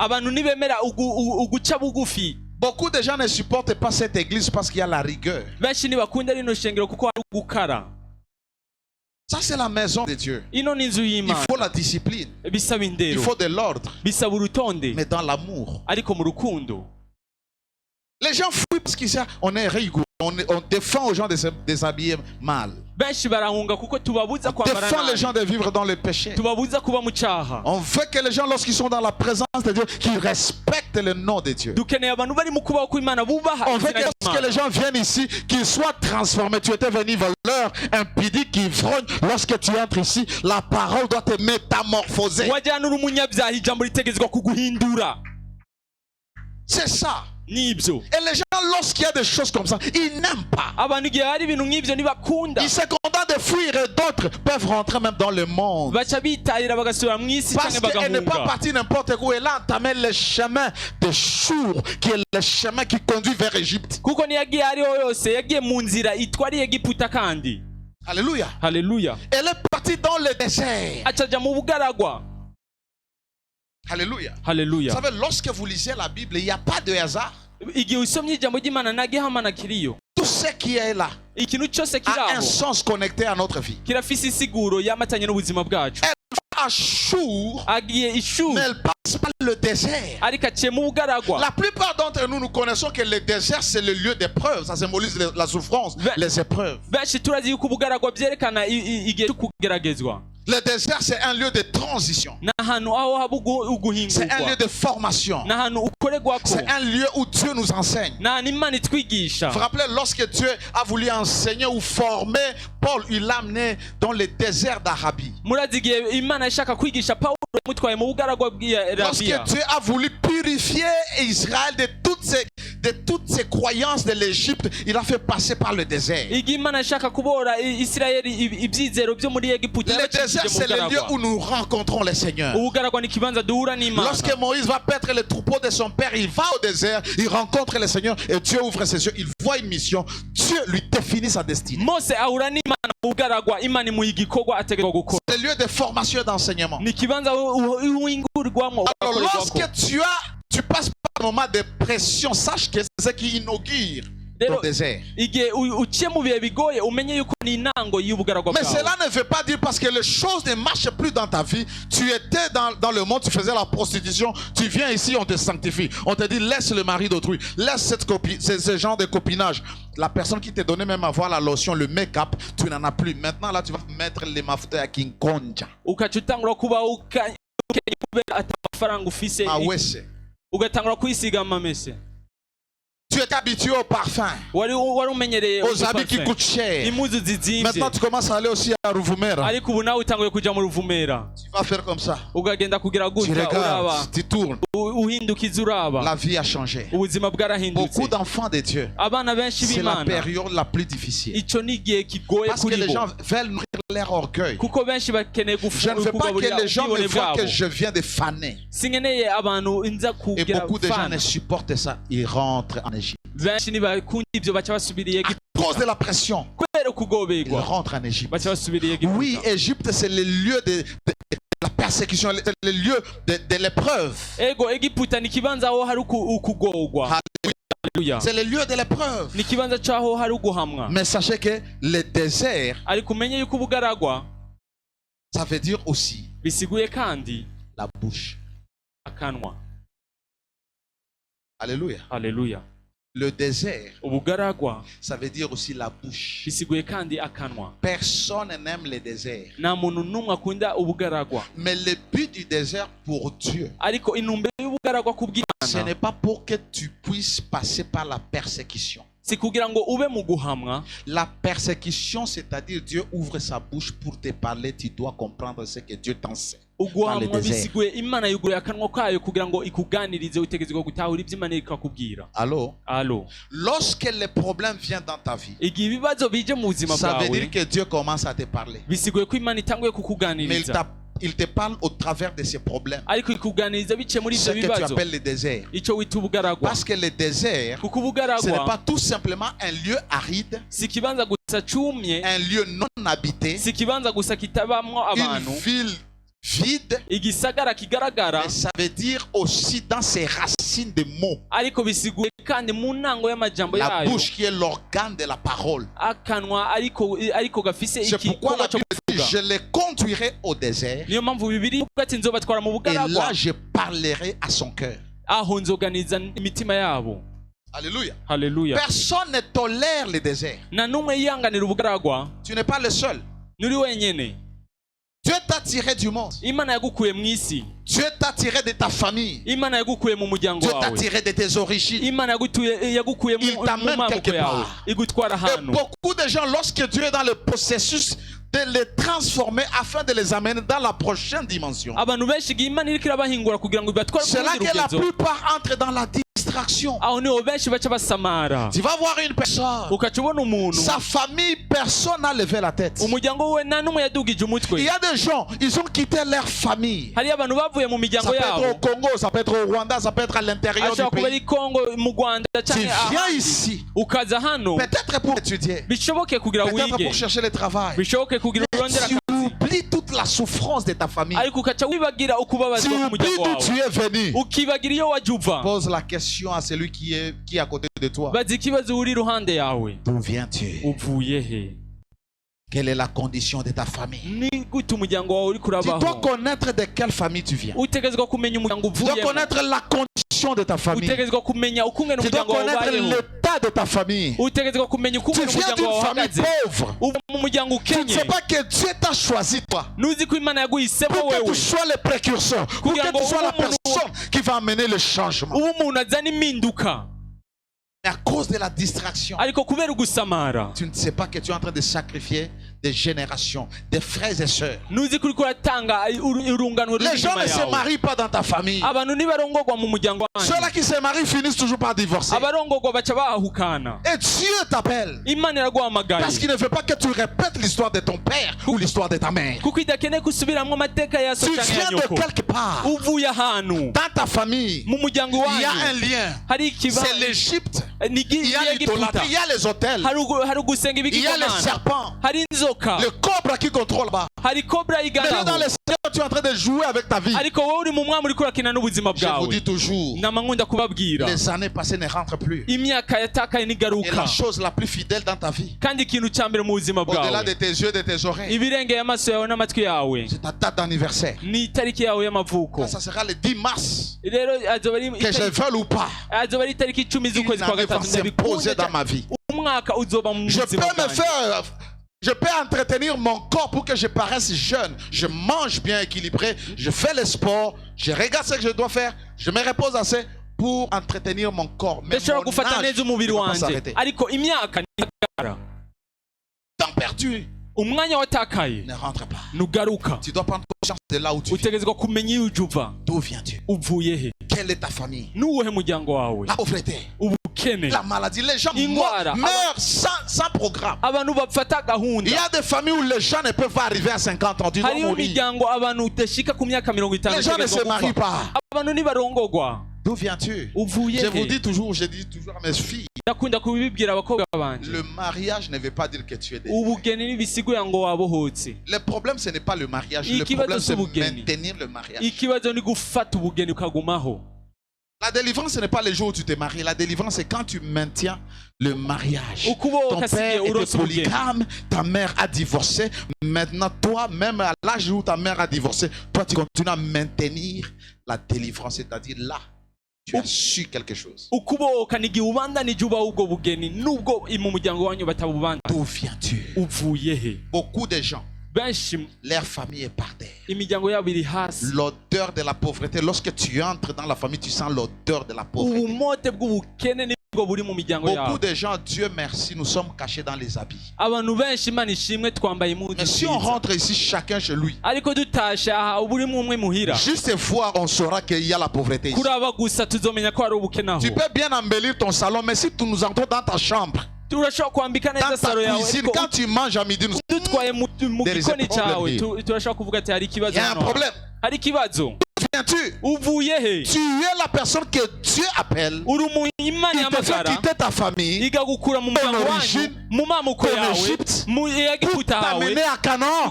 Speaker 2: Beaucoup de gens ne supportent pas cette église parce qu'il y a la rigueur. Ça, c'est la maison de Dieu. Il faut la discipline. Il faut de l'ordre. Mais dans l'amour. Les gens fuient parce qu'on est rigoureux. On défend aux gens de se déshabiller mal. On défend les gens de vivre dans le péché. On veut que les gens, lorsqu'ils sont dans la présence de Dieu, qu'ils respectent le nom de Dieu. On veut que lorsque les gens viennent ici, qu'ils soient transformés. Tu étais venu voleur, impudique, ivrogne. Lorsque tu entres ici, la parole doit te métamorphoser. C'est ça. Et les gens, lorsqu'il y a des choses comme ça, ils n'aiment pas. Ils se contentent de fuir et d'autres peuvent rentrer même dans le monde. Parce qu'elle n'est pas partie n'importe où. Elle a entamé le chemin de Chour, qui est le chemin qui conduit vers Égypte. Alléluia.
Speaker 1: Alléluia.
Speaker 2: Elle est partie dans le désert. Alléluia.
Speaker 1: Alléluia.
Speaker 2: Vous savez, lorsque vous lisez la Bible, il n'y a pas de hasard. Tout ce qui est là a un sens connecté à notre vie. Elle va à Chour, mais elle passe par le désert. La plupart d'entre nous, nous connaissons que le désert, c'est le lieu d'épreuve. Ça symbolise la souffrance, les épreuves. Le désert, c'est un lieu de transition. C'est un lieu de formation. C'est un lieu où Dieu nous enseigne. Vous vous rappelez, lorsque Dieu a voulu enseigner ou former Paul, il l'a amené dans le désert d'Arabie. Lorsque Dieu a voulu purifier Israël de toutes ces croyances de l'Égypte, il a fait passer par le désert. Le désert, c'est le lieu où nous rencontrons le Seigneur. Lorsque Moïse va paître le troupeau de son père, il va au désert, il rencontre le Seigneur et Dieu ouvre ses yeux, il voit une mission, Dieu lui définit sa destinée. C'est le lieu de formation et d'enseignement. Alors lorsque tu passes par un moment de pression, sache que c'est ce qui inaugure le désert. Mais cela ne veut pas dire parce que les choses ne marchent plus dans ta vie. Tu étais dans le monde, tu faisais la prostitution. Tu viens ici, on te sanctifie. On te dit laisse le mari d'autrui, laisse ce genre de copinage. La personne qui t'a donné même à voir la lotion, le make-up, tu n'en as plus. Maintenant là, tu vas mettre les mafuta à King Konja. Tu es habitué au parfum, aux habits qui coûtent cher. Maintenant tu commences à aller aussi à Ruvumera. Tu vas faire comme ça. Tu regardes, tu tournes. La vie a changé. Beaucoup d'enfants de Dieu, c'est la période la plus difficile. Parce que les gens veulent nourrir leur orgueil. Je ne veux pas que les gens me voient que je viens de faner. Et beaucoup de gens ne supportent ça. Ils rentrent en Égypte. À cause de la pression, ils rentrent en Égypte. Oui, Égypte, c'est le lieu de la persécution, le lieu de l'épreuve. C'est le lieu de l'épreuve. Mais sachez que le désert, ça veut dire aussi la bouche. Alléluia.
Speaker 1: Alléluia.
Speaker 2: Le désert, ça veut dire aussi la bouche. Personne n'aime le désert. Mais le but du désert pour Dieu, ce n'est pas pour que tu puisses passer par la persécution. La persécution, c'est-à-dire Dieu ouvre sa bouche pour te parler, tu dois comprendre ce que Dieu t'enseigne. Dans le désert. Allô? Lorsque le problème vient dans ta vie, ça veut dire que Dieu commence à te parler. Mais il te parle au travers de ces problèmes. Ce que tu appelles le désert. Parce que le désert, ce n'est pas tout simplement un lieu aride, un lieu non habité, une ville vide, mais ça veut dire aussi dans ses racines de mots. La bouche qui est l'organe de la parole. C'est pourquoi la Bible dit je les conduirai au désert et là je parlerai à son cœur. Alléluia.
Speaker 1: Hallelujah.
Speaker 2: Personne ne tolère le désert. Tu n'es pas le seul. Dieu t'a tiré du monde. Dieu t'a tiré de ta famille. Dieu t'a tiré de tes origines. Il t'amène quelque part. Et beaucoup de gens, lorsque Dieu est dans le processus de les transformer afin de les amener dans la prochaine dimension, c'est là que la plupart entrent dans la distraction. Tu vas voir une personne, sa famille, personne n'a levé la tête. Il y a des gens, ils ont quitté leur famille. Ça peut être au Congo, ça peut être au Rwanda, ça peut être à l'intérieur du pays. Tu viens ici, peut-être pour étudier, peut-être pour chercher le travail. Mais tu oublies toute la souffrance de ta famille. Tu oublies d'où tu es venu. Pose la question à celui qui est à côté de toi. D'où viens-tu? Quelle est la condition de ta famille? Tu dois connaître de quelle famille tu viens. Tu dois connaître la condition de ta famille. Tu dois connaître l'état de ta famille. Tu viens d'une famille pauvre. Tu ne sais pas que Dieu t'a choisi toi pour que tu sois le précurseur, pour que tu sois la personne qui va amener le changement. Mais à cause de la distraction, tu ne sais pas que tu es en train de sacrifier des générations, des frères et sœurs. Les gens ne se marient pas dans ta famille. Ceux-là qui se marient finissent toujours par divorcer. Et Dieu t'appelle parce qu'il ne veut pas que tu répètes l'histoire de ton père ou l'histoire de ta mère. Tu viens de quelque part. Dans ta famille, il y a un lien. C'est l'Égypte. Il y a l'idolâtrie, il y a les hôtels, il y a les serpents, le cobra qui contrôle là-bas. Déjà dans les Seigneur, tu es en train de jouer avec ta vie. Je vous dis toujours, les années passées ne rentrent plus. Et la chose la plus fidèle dans ta vie, au-delà de tes yeux, de tes oreilles, c'est ta date d'anniversaire. Ça sera le 10 mars. Que je veuille ou pas, va s'imposer dans ma vie. Je peux entretenir mon corps pour que je paraisse jeune. Je mange bien équilibré, je fais le sport, je regarde ce que je dois faire, je me repose assez pour entretenir mon corps. Mais mon âge ne va pas s'arrêter. Temps perdu ne rentre pas. Tu dois prendre conscience de là où tu viens. D'où viens-tu? Quelle est ta famille? La pauvreté, la maladie. Les gens meurent sans programme. Il y a des familles où les gens ne peuvent pas arriver à 50 ans. Tu dois mourir. Les gens ne se marient pas. D'où viens-tu? Je vous dis toujours, je dis toujours à mes filles, le mariage ne veut pas dire que tu es délivré. Le problème, ce n'est pas le mariage. Le problème, c'est maintenir le mariage. La délivrance, ce n'est pas le jour où tu te maries. La délivrance, c'est quand tu maintiens le mariage. Ton père était polygame, ta mère a divorcé. Maintenant, toi, même à l'âge où ta mère a divorcé, toi, tu continues à maintenir la délivrance. C'est-à-dire là, tu as su quelque chose. D'où viens-tu? Beaucoup de gens, leur famille est par terre. L'odeur de la pauvreté. Lorsque tu entres dans la famille, tu sens l'odeur de la pauvreté. Beaucoup de gens, Dieu merci, nous sommes cachés dans les habits. Mais si on rentre ici, chacun chez lui, juste voir, on saura qu'il y a la pauvreté ici. Tu peux bien embellir ton salon, mais si nous entrons dans ta chambre, dans ta cuisine, quand tu manges à midi, il y a un problème. Viens-tu? Tu es la personne que Dieu appelle, qui te fait quitter ta famille, ton origine, ton Égypte, pour t'amener à Canaan.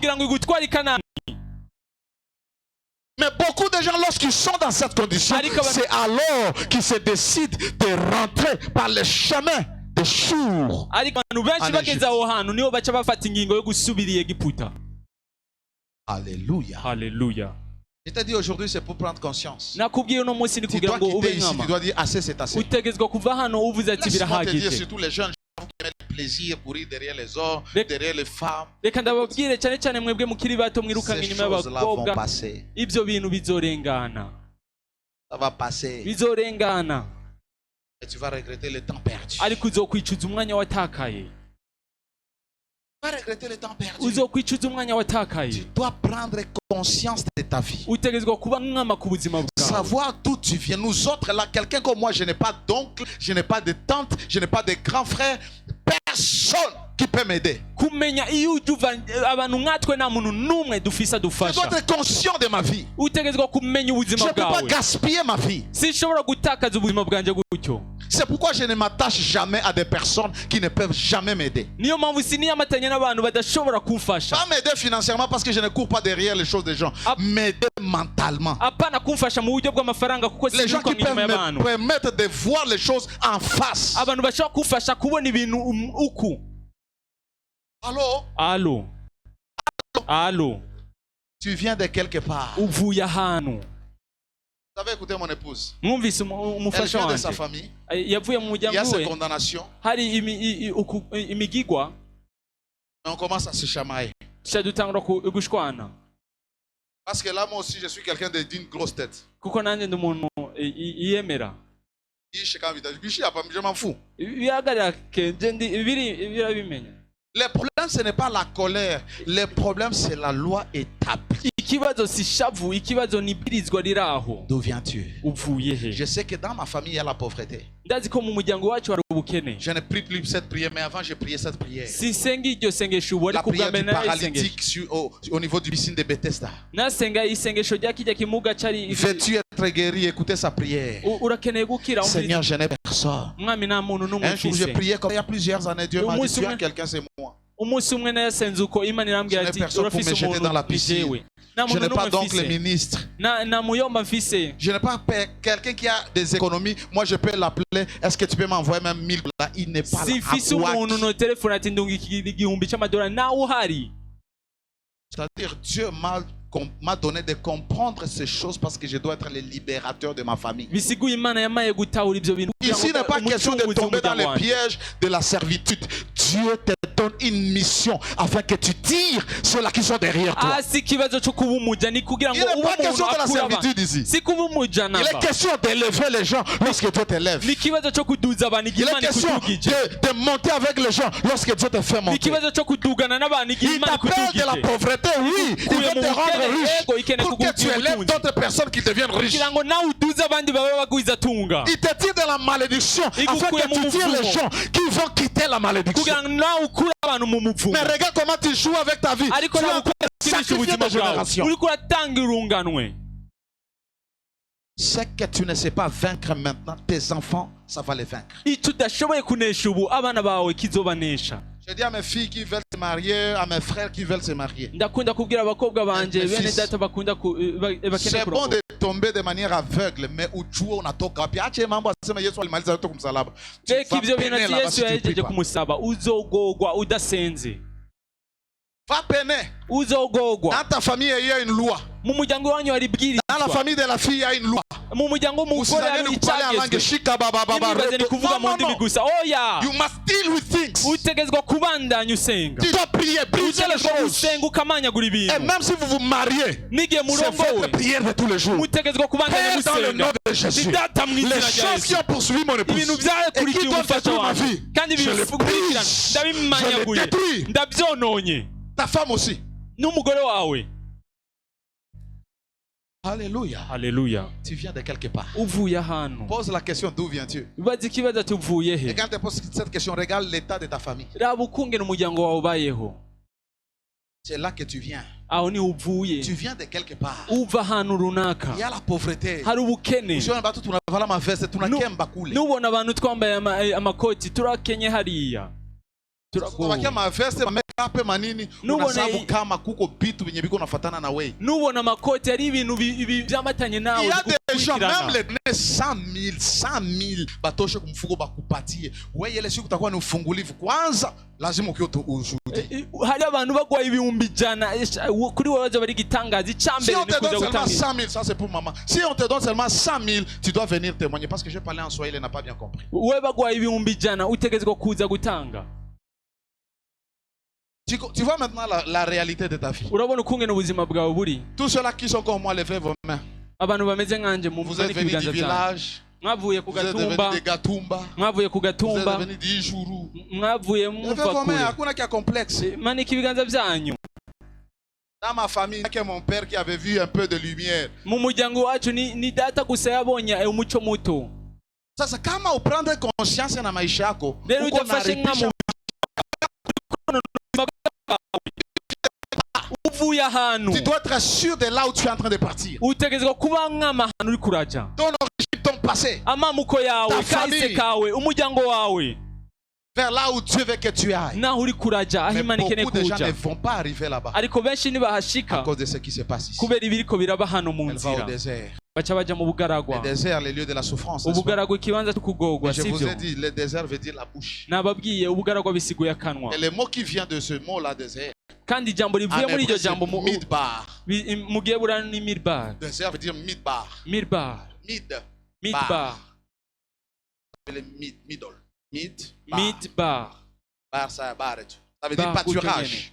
Speaker 2: Mais beaucoup de gens, lorsqu'ils sont dans cette condition, c'est alors qu'ils se décident de rentrer par le chemin des Shur. Alléluia.
Speaker 1: Alléluia.
Speaker 2: Je t'ai dit aujourd'hui, c'est pour prendre conscience. Tu
Speaker 1: nakubwiye no munsi ni kugira ngo ube
Speaker 2: ici, tu dois dire assez, c'est assez.
Speaker 1: utegezwa kuva hano uvuze ati
Speaker 2: Laisse-moi te dire,
Speaker 1: birahagije.
Speaker 2: surtout les jeunes qui aiment le plaisir, courir derrière les hommes, derrière les femmes.
Speaker 1: Reka ndababwire cyane cyane mwebwe mukiri bato mwirukanga
Speaker 2: Ces
Speaker 1: inyuma
Speaker 2: choses-là vont
Speaker 1: y'abakobwa,
Speaker 2: passer.
Speaker 1: ibyo bintu bizorengana,
Speaker 2: Ça va passer.
Speaker 1: bizorengana,
Speaker 2: Et tu vas regretter le temps perdu.
Speaker 1: ariko uzokwicuza umwanya watakaye,
Speaker 2: Tu vas regretter le temps perdu.
Speaker 1: uzokwicuza umwanya
Speaker 2: Tu
Speaker 1: watakaye.
Speaker 2: dois prendre conscience de ta vie.
Speaker 1: utegezwa kuba nkama ku buzima bwawe,
Speaker 2: Savoir d'où tu viens. Nous autres là, quelqu'un comme moi, je n'ai pas d'oncle, je n'ai pas de tante, je n'ai pas de grand frère. Personne qui peut m'aider.
Speaker 1: kumenya iyo ujuva abantu nkatwe nta muntu n'umwe dufisa
Speaker 2: Je dois
Speaker 1: dufasha.
Speaker 2: être conscient de ma vie.
Speaker 1: utegezwa kumenya
Speaker 2: Je
Speaker 1: ubuzima
Speaker 2: ne peux pas
Speaker 1: bwawe.
Speaker 2: gaspiller ma vie.
Speaker 1: sinshobora gutakaza ubuzima bwanjye gutyo.
Speaker 2: C'est pourquoi je ne m'attache jamais à des personnes qui ne peuvent jamais m'aider.
Speaker 1: niyo mpamvu siniyamatanya n'abantu badashobora kumfasha.
Speaker 2: Pas m'aider financièrement parce que je ne cours pas derrière les choses des gens. M'aider mentalement.
Speaker 1: apana kumfasha mu buryo bw'amafaranga kuko
Speaker 2: Les gens qui
Speaker 1: sinuka
Speaker 2: peuvent
Speaker 1: inyuma
Speaker 2: me
Speaker 1: y'abantu.
Speaker 2: permettre de voir les choses en face.
Speaker 1: abantu bashobora kumfasha kubona ibintu uku.
Speaker 2: Allô?
Speaker 1: Allô?
Speaker 2: Tu viens de quelque part.
Speaker 1: uvuye ahantu.
Speaker 2: Vous avez écouté mon épouse.
Speaker 1: mwumvise
Speaker 2: Elle
Speaker 1: umufasha
Speaker 2: vient de sa
Speaker 1: wanjye
Speaker 2: famille.
Speaker 1: yavuye mu
Speaker 2: Il y a
Speaker 1: muryango
Speaker 2: ces
Speaker 1: we,
Speaker 2: condamnations.
Speaker 1: hari imigigwa
Speaker 2: Mais on commence à se chamailler.
Speaker 1: dutangura gushwana,
Speaker 2: Parce que là, moi aussi, je suis quelqu'un d'une grosse tête.
Speaker 1: kuko nanjye ndi umuntu yiyemera.
Speaker 2: Je m'en fous.
Speaker 1: bihagarara kenje birabimenya.
Speaker 2: Le problème, ce n'est pas la colère. Le problème, c'est la loi établie.
Speaker 1: ikibazo si shavu, ikibazo ni birizwa riraho.
Speaker 2: D'où viens-tu?
Speaker 1: uvuye he?
Speaker 2: Je sais que dans ma famille, il y a la pauvreté.
Speaker 1: ndazi ko mu muryango wacu hari ubukene.
Speaker 2: Je ne prie plus cette prière, mais avant, j'ai prié cette prière.
Speaker 1: sinsenga iryo sengesho ubu
Speaker 2: La
Speaker 1: ariko
Speaker 2: prière
Speaker 1: ubwa
Speaker 2: du
Speaker 1: mbere
Speaker 2: paralytique au niveau du piscine de Bethesda.
Speaker 1: nasenga isengesho rya kijya kimuga cari
Speaker 2: Veux-tu être guéri? Écoutez sa prière.
Speaker 1: urakeneye gukira.
Speaker 2: Seigneur, je n'ai personne.
Speaker 1: mwami nta muntu n'umwe
Speaker 2: Un jour, j'ai
Speaker 1: mfise.
Speaker 2: prié comme il y a plusieurs années. Dieu m'a dit, tu as quelqu'un, c'est moi.
Speaker 1: umunsi umwe nayasenze uko imana irambwira ati urafise umuntu jewe.
Speaker 2: Je n'ai pas donc le ministre.
Speaker 1: na muyomba mfise.
Speaker 2: Je n'ai pas quelqu'un qui a des économies. Moi, je peux l'appeler. Est-ce que tu peux m'envoyer même 1000 $? Il n'est pas là.
Speaker 1: sifise umuntu no telefone ati ndunga igihumbi c'amadolari nawe uhari.
Speaker 2: C'est-à-dire, Dieu m'a donné de comprendre ces choses parce que je dois être le libérateur de ma famille. Ici
Speaker 1: n'est
Speaker 2: pas question de tomber dans les pièges de la servitude. Dieu te donne une mission afin que tu tires ceux-là qui sont derrière toi. Il n'est pas question de la servitude ici. Il est question d'élever les gens lorsque Dieu t'élève. Il est question de monter avec les gens lorsque Dieu te fait monter. Il t'appelle de la pauvreté, oui. Il veut te rendre riche pour que tu élèves d'autres personnes qui deviennent riches. Il te tire de la malédiction afin que tu tires les gens qui vont quitter la malédiction. Mais regarde comment tu joues avec ta vie. Tu as sacrifié des générations. Ce que tu ne sais pas vaincre maintenant, tes enfants, ça va les vaincre. Je dis à mes filles qui veulent se marier, à mes frères qui veulent se marier. C'est bon de tomber de manière aveugle, mais où on a toqué. Va peiner. Dans ta famille, il y a une loi. Dans la famille de la fille, il y a une loi. You must deal with things. Tu dois prier, briser les choses. Et même si vous vous mariez, c'est votre prière de tous les jours. Père, dans le nom de Jésus, les choses qui ont poursuivi mon épouse et qui doivent détruire ma vie, je les brise, je les détruis. Ta femme aussi. Alléluia.
Speaker 1: Alléluia.
Speaker 2: Tu viens de quelque part. Pose la question, d'où viens-tu? Et quand tu poses cette question, regarde l'état de ta famille. C'est là que tu viens. Tu viens de quelque part. Il y a la pauvreté. Les gens, même les donner 100 000 batoshe kumfuko bakupatie. Ouais, les siku takuwa nufungulivu kwanza lazima ukioto ushuhudie.
Speaker 1: Hari abantu bagwaye ibihumbi jana kuri wowe baje bari gitangaza icambere
Speaker 2: ni kuza gutangira. Si on te donne seulement 100 000, ça c'est pour maman. Si on te donne seulement 100 000, tu dois venir témoigner parce que je parlais en soi, il n'a pas bien compris.
Speaker 1: Wewe bagwaye ibihumbi jana utegezwe kuza gutanga.
Speaker 2: Tu vois maintenant la réalité de ta vie.
Speaker 1: Urabona ukungene ubuzima bwawe buri.
Speaker 2: Tous ceux-là qui sont comme moi, levez vos mains.
Speaker 1: Abantu bameze nkanje mu
Speaker 2: vous êtes venus du village.
Speaker 1: Mwavuye ku Gatumba.
Speaker 2: Vous êtes venus de Gatumba.
Speaker 1: Mwavuye ku Gatumba.
Speaker 2: Vous êtes venus d'Ijuru.
Speaker 1: Mwavuye muva kure.
Speaker 2: Hakuna kia complexe.
Speaker 1: Manika ibiganza byanyu.
Speaker 2: Dans ma famille, il y a mon père qui avait vu un peu de lumière.
Speaker 1: Mu muryango wacu ni data gusa yabonye umuco muto.
Speaker 2: Sasa kama uprendre conscience na maisha yako,
Speaker 1: uko na ripisha.
Speaker 2: Tu dois être sûr de là où tu es en train de partir.
Speaker 1: Ton origine,
Speaker 2: ton passé, ta famille, vers là où Dieu veut que tu ailles. Mais beaucoup de gens ne vont pas arriver là-bas à cause de ce qui se passe ici. Elle va au désert. Le désert, le lieu de la souffrance. Je vous ai dit, le désert veut dire la bouche. Et le mot qui vient de ce mot-là, désert,
Speaker 1: kandi ijambo rivuye muri iryo jambo
Speaker 2: midbar.
Speaker 1: Mugebura ni midbar.
Speaker 2: Désert veut dire midbar.
Speaker 1: Midbar.
Speaker 2: Midbar.
Speaker 1: Midbar.
Speaker 2: Bar ça veut dire pâturage.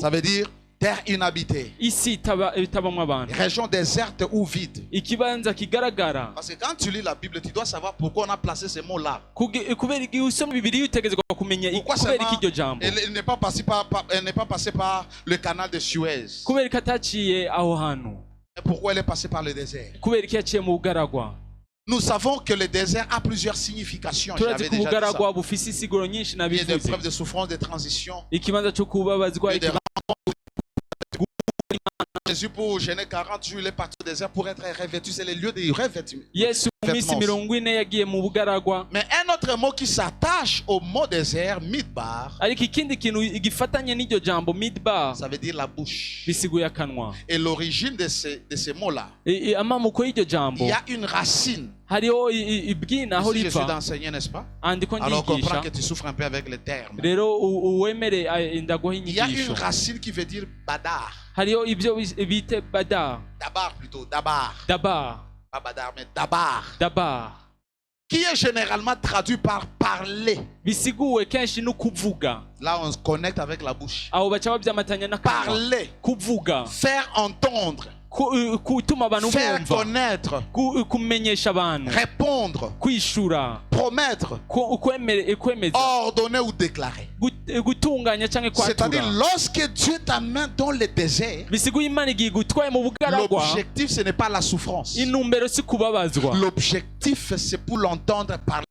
Speaker 2: Ça veut dire terre inhabitée.
Speaker 1: Ici tabamwa abantu.
Speaker 2: Région déserte ou vide.
Speaker 1: Ikibanza kigaragara.
Speaker 2: Parce que quand tu lis la Bible, tu dois savoir pourquoi on a placé ce mot là.
Speaker 1: Kubera usoma Bibiliya utegezwa kumenya kubera iryo jambo.
Speaker 2: Elle n'est pas passée par le canal de Suez.
Speaker 1: Kubera kataciye aho hantu.
Speaker 2: Pourquoi elle est passée par le désert?
Speaker 1: Kubera yaciye mu bugaragwa.
Speaker 2: Nous savons que le désert a plusieurs significations. J'avais déjà dit ça. Il y a des preuves de souffrance, de transition. Jésus, pour gêner 40 jours, il est parti au désert pour être revêtu. C'est le lieu de revêtement. Mais un autre mot qui s'attache au mot désert, midbar, ça veut dire la bouche. Et l'origine de ces mots-là, il y a une racine. Si je suis d'enseigner, n'est-ce pas? Alors on comprend que tu souffres un peu avec les termes. Il y a une racine qui veut dire badar. Dabar plutôt, dabar. Pas badar, mais dabar. Qui est généralement traduit par parler. Là, on se connecte avec la bouche. Parler. Faire entendre. Faire connaître. Répondre. Promettre. Ordonner ou déclarer. C'est-à-dire, lorsque Dieu t'amène dans le désert, l'objectif, ce n'est pas la souffrance. L'objectif, c'est pour l'entendre parler.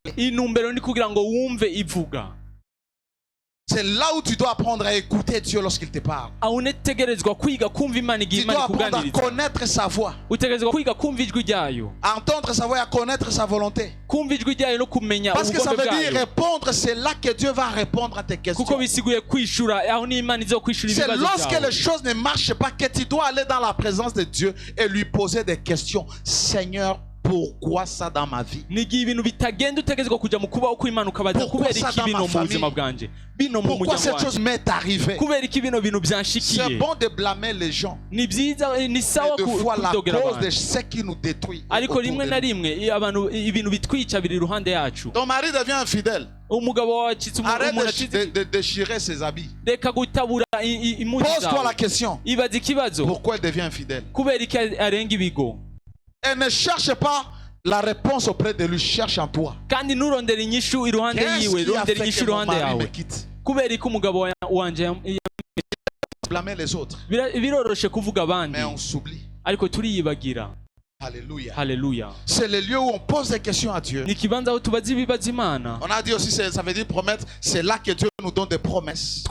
Speaker 2: C'est là où tu dois apprendre à écouter Dieu lorsqu'il te parle. Tu dois apprendre à connaître sa voix, à entendre sa voix et à connaître sa volonté. Parce que ça veut dire répondre, c'est là que Dieu va répondre à tes questions. C'est lorsque les choses ne marchent pas que tu dois aller dans la présence de Dieu et lui poser des questions. Seigneur, pourquoi ça dans ma vie? Pourquoi cette chose m'est arrivée? C'est bon de blâmer les gens. Mais de fois la cause de ce qui nous détruit. Ton mari devient infidèle. Arrête de déchirer ses habits. Pose-toi la question. Pourquoi il devient infidèle? Et ne cherche pas la réponse auprès de lui, cherche en toi. Qu'est-ce qui a fait que mon mari me quitte? Blâmer les autres. Mais on s'oublie. Alléluia.
Speaker 1: Alléluia.
Speaker 2: C'est le lieu où on pose des questions à Dieu. On a dit aussi, ça veut dire promettre, c'est là que Dieu nous donne des promesses.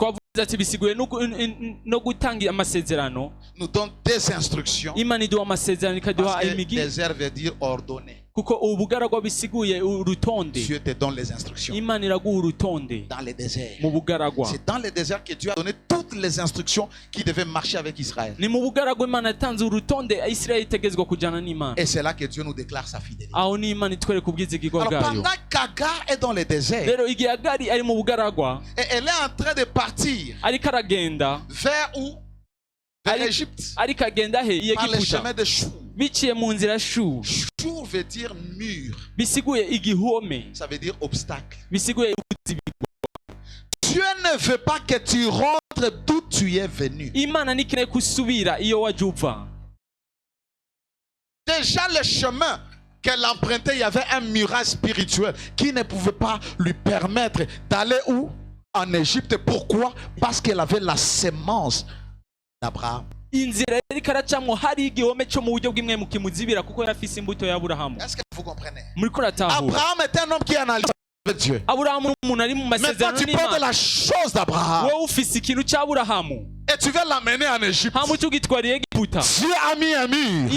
Speaker 2: Nous donne des instructions. Parce que désert veut dire ordonner. Dieu te donne les instructions. Dans les déserts. C'est dans les déserts que Dieu a donné toutes les instructions qui devaient marcher avec Israël. Et c'est là que Dieu nous déclare sa fidélité. Alors pendant qu'Agar est dans les déserts, et elle est en train de partir vers où? Vers l'Égypte. Par le chemin de Chour. Chour veut dire mur. Ça veut dire obstacle. Dieu ne veut pas que tu rentres d'où tu es venu. Déjà le chemin qu'elle empruntait, il y avait un muraille spirituel qui ne pouvait pas lui permettre d'aller où? En Égypte. Pourquoi? Parce qu'elle avait la sémence d'Abraham. Est-ce que vous comprenez? Abraham est un homme qui est en alliance avec Dieu. Maintenant tu parles de la chose d'Abraham et tu veux l'amener en Égypte. Dieu a mis un mur.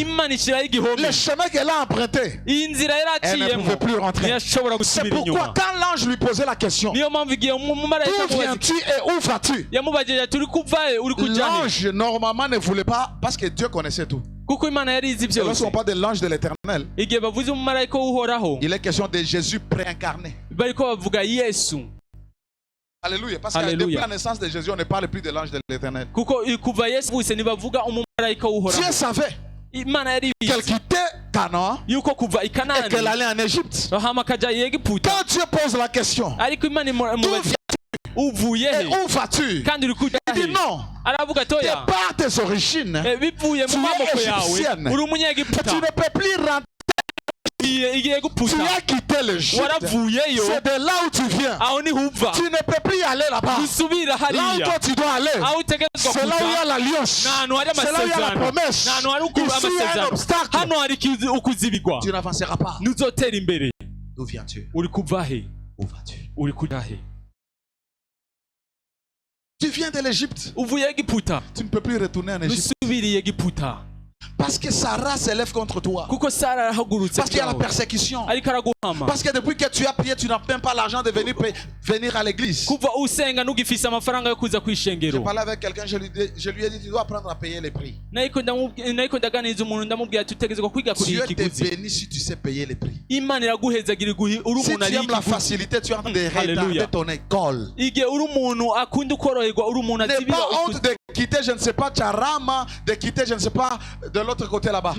Speaker 2: Le chemin qu'elle a emprunté, elle ne pouvait plus rentrer. C'est pourquoi quand l'ange lui posait la question, d'où viens-tu et où vas-tu? L'ange normalement ne voulait pas, parce que Dieu connaissait tout. Lorsqu'on parle de l'ange de l'Éternel, il est question de Jésus préincarné. Alléluia. Parce que depuis la naissance de Jésus, on ne parle plus de l'ange de l'Éternel. Dieu savait qu'elle quittait Canaan et qu'elle allait en Égypte. Quand Dieu pose la question, d'où viens-tu et où vas-tu? Il dit non. Tu es pas tes origines. Tu es égyptienne. Tu ne peux plus rentrer. Tu as quitté l'Égypte. C'est de là où tu viens. Tu ne peux plus aller là-bas. Là où toi tu dois aller, c'est là où il y a l'alliance. C'est là où il y a la promesse. Ici il y a un obstacle. Tu n'avanceras pas. D'où viens-tu? Où vas-tu? Tu viens de l'Égypte. Tu ne peux plus retourner en Égypte. Parce que Sarah s'élève contre toi. Parce qu'il y a la persécution. Parce que depuis que tu as prié, tu n'as même pas l'argent de venir à l'église. Je parlais avec quelqu'un, je lui ai dit, tu dois apprendre à payer les prix. Dieu te bénit si tu sais payer les prix. Si tu aimes la facilité, tu es en train de retarder ton école. N'aie pas honte de quitter, je ne sais pas, Charama, de quitter, je ne sais pas, de l'autre côté là-bas.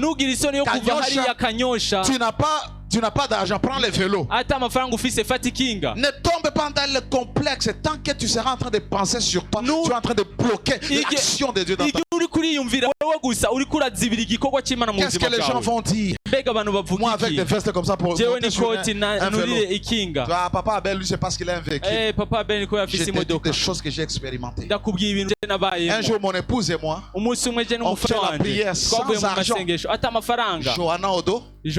Speaker 2: Tu n'as pas d'argent, prends les vélos. Ne tombe pas dans le complexe. Tant que tu seras en train de penser sur toi, tu es en train de bloquer l'action de Dieu dans ta vie. Qu'est-ce que les gens vont dire? Moi avec des vestes comme ça pour monter sur un vélo. Papa Abel, lui, c'est parce qu'il a un véhicule. Je te dis des choses que j'ai expérimentées. Un jour, mon épouse et moi, on fait la prière sans argent. Johanna Odo. Et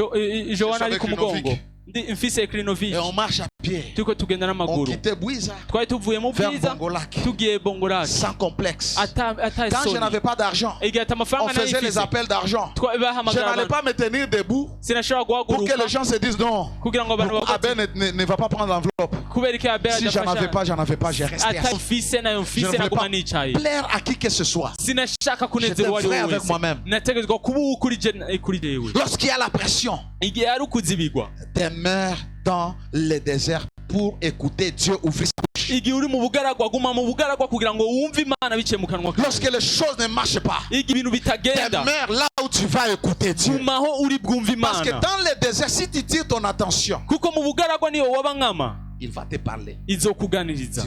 Speaker 2: on marche à pied. On quittait Bouiza vers Bongolac sans complexe. Quand je n'avais pas d'argent, on faisait les appels d'argent. Je n'allais pas me tenir debout pour que les gens se disent non, Abel ne va pas prendre l'enveloppe. Si j'en avais pas, je restais assis. Je ne voulais pas plaire à qui que ce soit. J'étais vrai avec moi-même. Lorsqu'il y a la pression, demeure dans le désert pour écouter Dieu ouvrir sa bouche. Lorsque les choses ne marchent pas, demeure là où tu vas écouter Dieu. Parce que dans le désert, si tu tires ton attention, il va te parler. Tu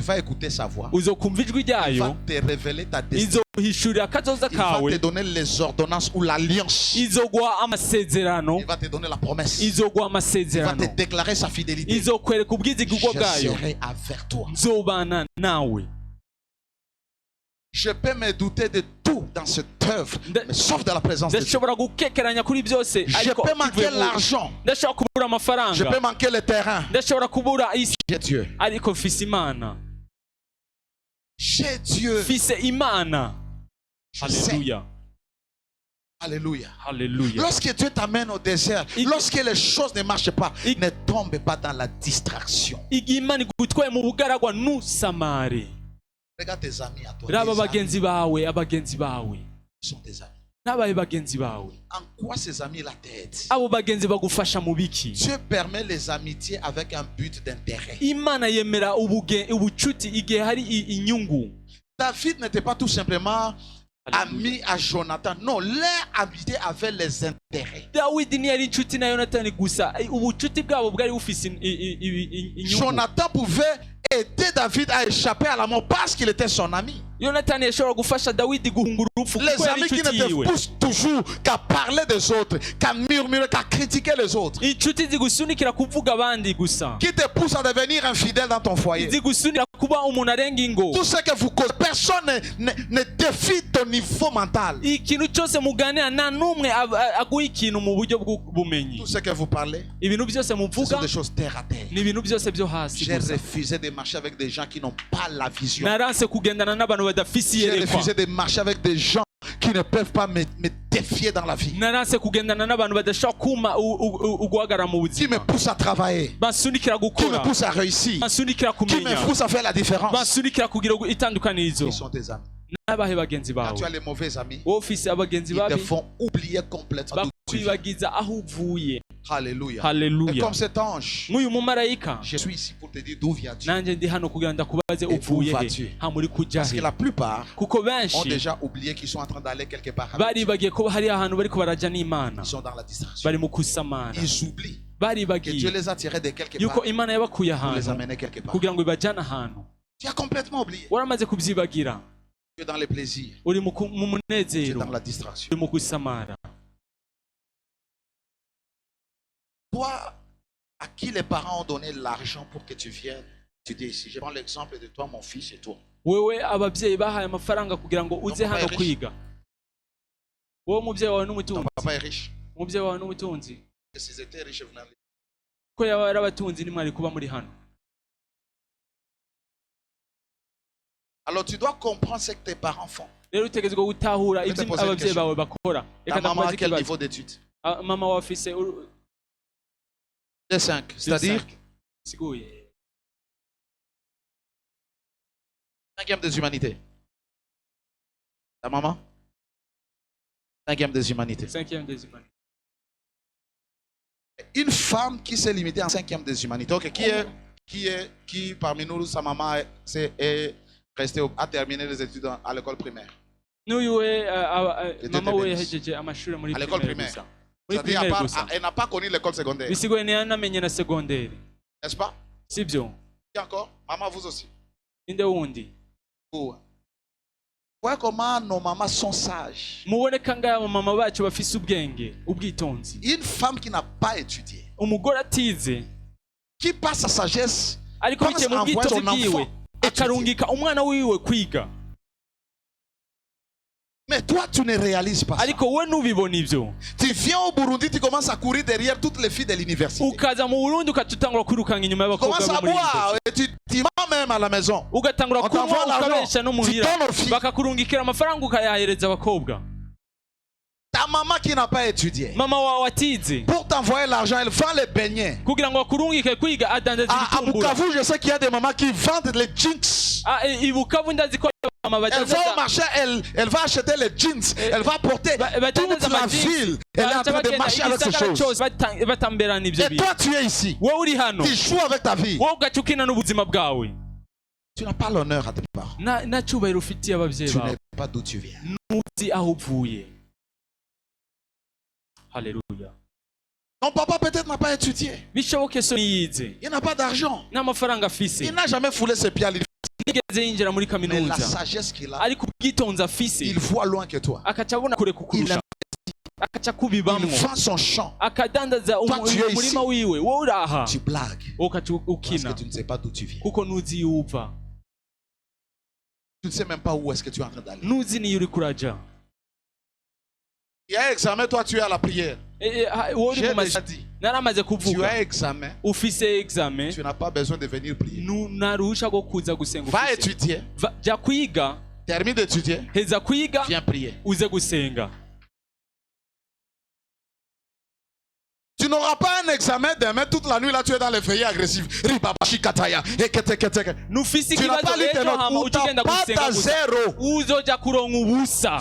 Speaker 2: vas écouter sa voix. Il va te révéler ta destinée. Il va te donner les ordonnances ou l'alliance. Il va te donner la promesse. Il va te déclarer sa fidélité. Je serai avec toi. Je peux me douter de tout dans cette œuvre, mais sauf de la présence de Dieu. Je peux manquer l'argent. Je peux manquer le terrain. J'ai Dieu. J'ai Dieu.
Speaker 1: Alléluia.
Speaker 2: Alléluia.
Speaker 1: Hallelujah.
Speaker 2: Lorsque Dieu t'amène au désert, lorsque les choses ne marchent pas, ne tombe pas dans la distraction.
Speaker 1: Regarde
Speaker 2: tes amis à toi. Ils sont tes amis. En quoi ces amis-là t'aident? Dieu permet les amitiés avec un but d'intérêt. David n'était pas tout simplement ami à Jonathan. Non, leur amitié avait les intérêts. Jonathan pouvait aider David à échapper à la mort parce qu'il était son ami. Les amis qui ne te poussent toujours qu'à parler des autres, qu'à murmurer, qu'à critiquer les autres, qui te poussent à devenir infidèle dans ton foyer. Tout ce que vous causez, personne ne défie ton niveau mental. Tout ce que vous parlez, ce sont des choses terre à terre. J'ai refusé de marcher avec des gens qui n'ont pas la vision. J'ai refusé de marcher avec des gens qui ne peuvent pas me défier dans la vie. Qui me poussent à travailler, qui me poussent à réussir, qui me poussent à faire la différence. Ils sont tes amis. Quand tu as les mauvais amis, ils te font oublier complètement d'où tu viens. Alléluia.
Speaker 1: Hallelujah.
Speaker 2: Et comme cet ange, je suis ici pour te dire d'où vient Dieu et où va Dieu. Parce que la plupart ont déjà oublié qu'ils sont en train d'aller quelque part. Ils sont dans la distraction. Ils oublient que Dieu les a tirés de quelque part pour les amener quelque part. Tu as complètement oublié. Tu es dans les plaisirs. Tu es dans la distraction. Toi, à qui les parents ont donné l'argent pour que tu viennes étudier ici? Je prends l'exemple de toi, mon fils, et toi. Ton papa est riche. Et s'ils étaient riches, vous n'allez pas. Alors tu dois comprendre ce que tes parents font. Ta maman a quel niveau d'études? D5, c'est-à-dire 5e des humanités. Ta maman? 5e des humanités. Une femme qui s'est limitée en 5e des humanités. Ok, qui parmi nous, sa maman est restée, a terminé les études à l'école primaire? À l'école primaire. Elle n'a pas connu l'école secondaire. N'est-ce pas? Qui encore? Maman, vous aussi. Voyez comment nos mamans sont sages. Une femme qui n'a pas étudié, qui passe sa sagesse, pense à envoyer son enfant étudier. Mais toi, tu ne réalises pas ça. Tu viens au Burundi, tu commences à courir derrière toutes les filles de l'université. Tu commences à boire et tu vas même à la maison. On t'envoie l'argent, tu donnes aux filles. Ta maman qui n'a pas étudié, pour t'envoyer l'argent, elle vend les beignets. À Bukavu, je sais qu'il y a des mamans qui vendent les jeans. Elle va au marché, elle va acheter les jeans, elle va porter toute la ville. Elle est en train de marcher avec ces choses. Et toi, tu es ici. Tu joues avec ta vie. Tu n'as pas l'honneur à tes parents. Tu n'es pas d'où tu viens.
Speaker 1: Alléluia.
Speaker 2: Ton papa peut-être n'a pas étudié. Il n'a pas d'argent. Il n'a jamais foulé ses pieds à l'université. Mais la sagesse qu'il a, il voit loin que toi. Il vend son champ. Toi, tu es ici. Tu blagues. Parce que tu ne sais pas d'où tu viens. Tu ne sais même pas où est-ce que tu es en train d'aller. Il y a examen, toi tu es à la prière. J'ai déjà dit. Tu as examen. Tu n'as pas besoin de venir prier. Va étudier. Termine d'étudier. Viens prier. n'auras pas un examen demain toute la nuit là tu es dans les feuillets agressifs. Tu n'as pas lu tes notes ou t'as pas ta zéro.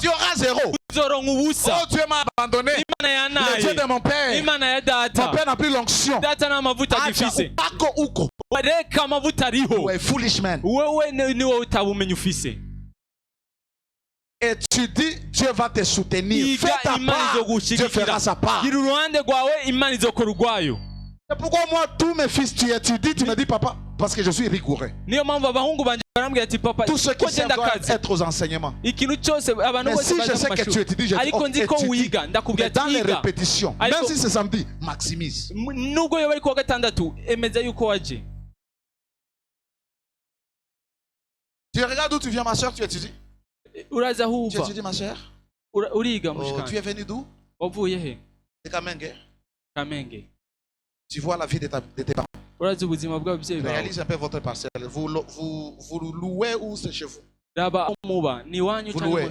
Speaker 2: Tu auras zéro. Oh Dieu m'a abandonné. Le Dieu de mon père. Mon père n'a plus l'onction. Ouais, foolish man. Et tu dis, Dieu va te soutenir. Fais ta part, Dieu fera sa part. Et pourquoi moi, tous mes fils, tu étudies, tu me dis, papa, parce que je suis rigoureux. Tout ce qui sert doit être aux enseignements. Mais si je sais que tu étudies, je dis, oh, étudie. Mais dans les répétitions, même si c'est samedi, maximise. Tu regardes d'où tu viens, ma soeur, tu étudies. Tu étudies, ma soeur? Oh, tu es venu d'où? De Kamenge. Tu vois la vie de tes parents. Réalise un peu votre parcelle. Vous louez ou c'est chez vous? Vous louez.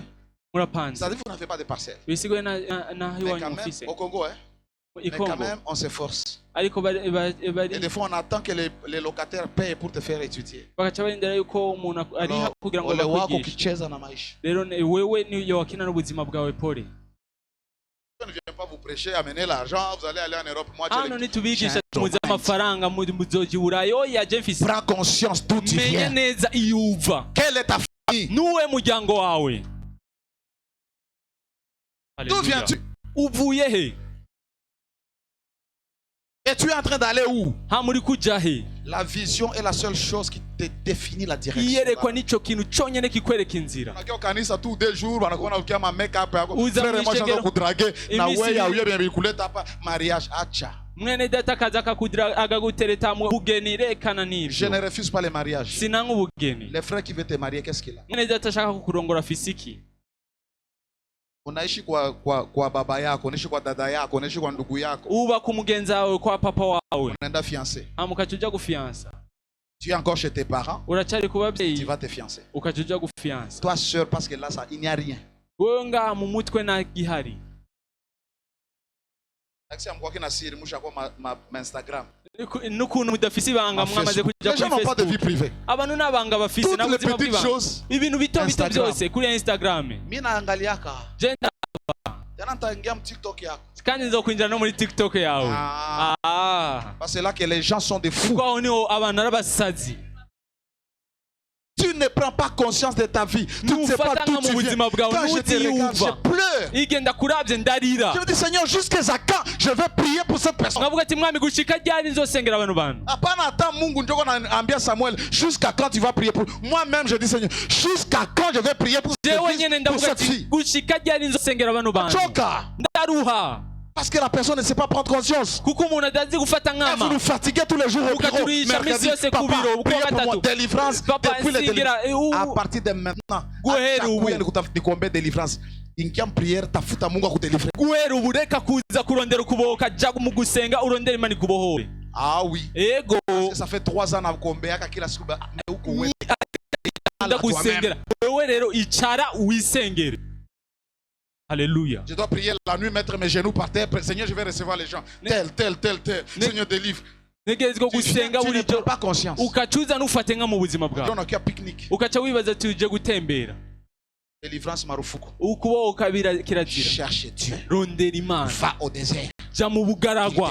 Speaker 2: C'est-à-dire que vous n'avez pas de parcelle. Mais quand même, au Congo, mais quand même, on s'efforce. Et des fois, on attend que les locataires payent pour te faire étudier. On ne vient pas vous prêcher, amener l'argent, vous allez aller en Europe. Moi, prends conscience d'où tu viens. Quelle est ta famille? D'où viens-tu? Et tu es en train d'aller où? La vision est la seule chose qui te définit la direction. Je ne refuse pas les mariages. Les frères qui veulent te marier, qu'est-ce qu'il a? Unaishi kwa baba yako, unaishi kwa dada yako, unaishi kwa ndugu yako. Uba kumugenza wawe kwa papa wawe. Unaenda fiancé. Mukachuja kufiansa. Tu es encore chez tes parents. Urachari ku babyeyi. Tu vas te fiancer. Ukachuja kufiansa. Toi seul parce que là ça il n'y a rien. Wewe nga mu mutwe na gihari. Akisi amko kina siri musha kwa ma Instagram. Nukuntu mudafisi banga mwamaze kujya kuri Facebook. Pas de vie privée. Abantu nabanga bafisi na buzima bw'ibanga. Ibintu bito byose kuri Instagram. Mimi naangaliaka. Jenda. Jana ntaingia mu TikTok yako. Kandi nzo kwinjira no muri TikTok yawe. Parce que là que les gens sont des fous. Kwa oni abantu arabasazi. Tu ne prends pas conscience de ta vie. Tu ne sais pas d'où tu viens. Quand je te regarde, je pleure. Je me dis, Seigneur, jusqu'à quand je vais prier pour cette personne. Jusqu'à quand tu vas prier pour... Moi-même, je dis, Seigneur, jusqu'à quand je vais prier pour cette fille. Parce que la personne ne sait pas prendre conscience. Vous nous fatiguez tous les jours au bureau. Mercredi, papa, priez pour moi, délivrance. Depuis les délivrances. À partir de maintenant, délivrance. Inkiam prière tafuta Mungu akudélivrer. Ah oui. Parce que ça fait 3 ans na kuombea kila siku mais uko wewe. Alléluia. Je dois prier la nuit, mettre mes genoux par terre. Seigneur, je vais recevoir les gens. Tel. Seigneur, délivre. Tu ne prends pas conscience. Donc, il y a pique-nique. Délivrance marufuku. Cherche Dieu. Va au désert.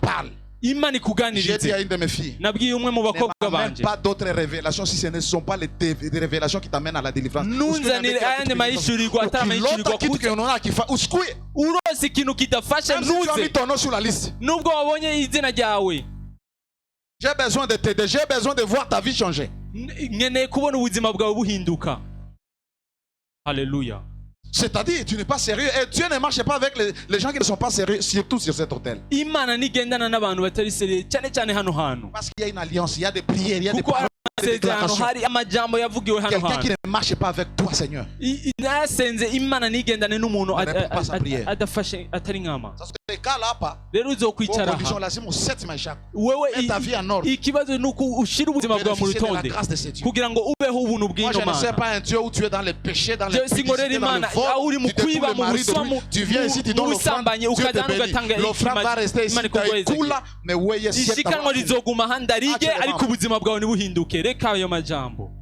Speaker 2: Parle. J'ai dit à une de mes filles, ne m'amène pas d'autres révélations si ce ne sont pas les révélations qui t'amènent à la délivrance. L'autre qui tu as qui fait même si tu as mis ton nom sur la liste. J'ai besoin de t'aider, j'ai besoin de voir ta vie changer. Alléluia. C'est-à-dire, tu n'es pas sérieux et Dieu ne marche pas avec les gens qui ne sont pas sérieux, surtout sur cet hôtel. Parce qu'il y a une alliance, il y a des prières, il y a des paroles, des déclarations. Quelqu'un qui ne marche pas avec toi, Seigneur, ne répond pas à sa prière. Ça se fait rero uzokwicara wewe ikibazo nuko ushira ubuzima bwawe mu rutonde kugira ngo ubeho ubuntu bw'ino Mana. Je singorera Imana aho uri mu kwiba mu buswa mu busambanyi ukajana ugatanga Imana ikugoyeze. Ishikanwa rizoguma handarige ariko ubuzima bwawe nibuhinduke. Reka ayo majambo.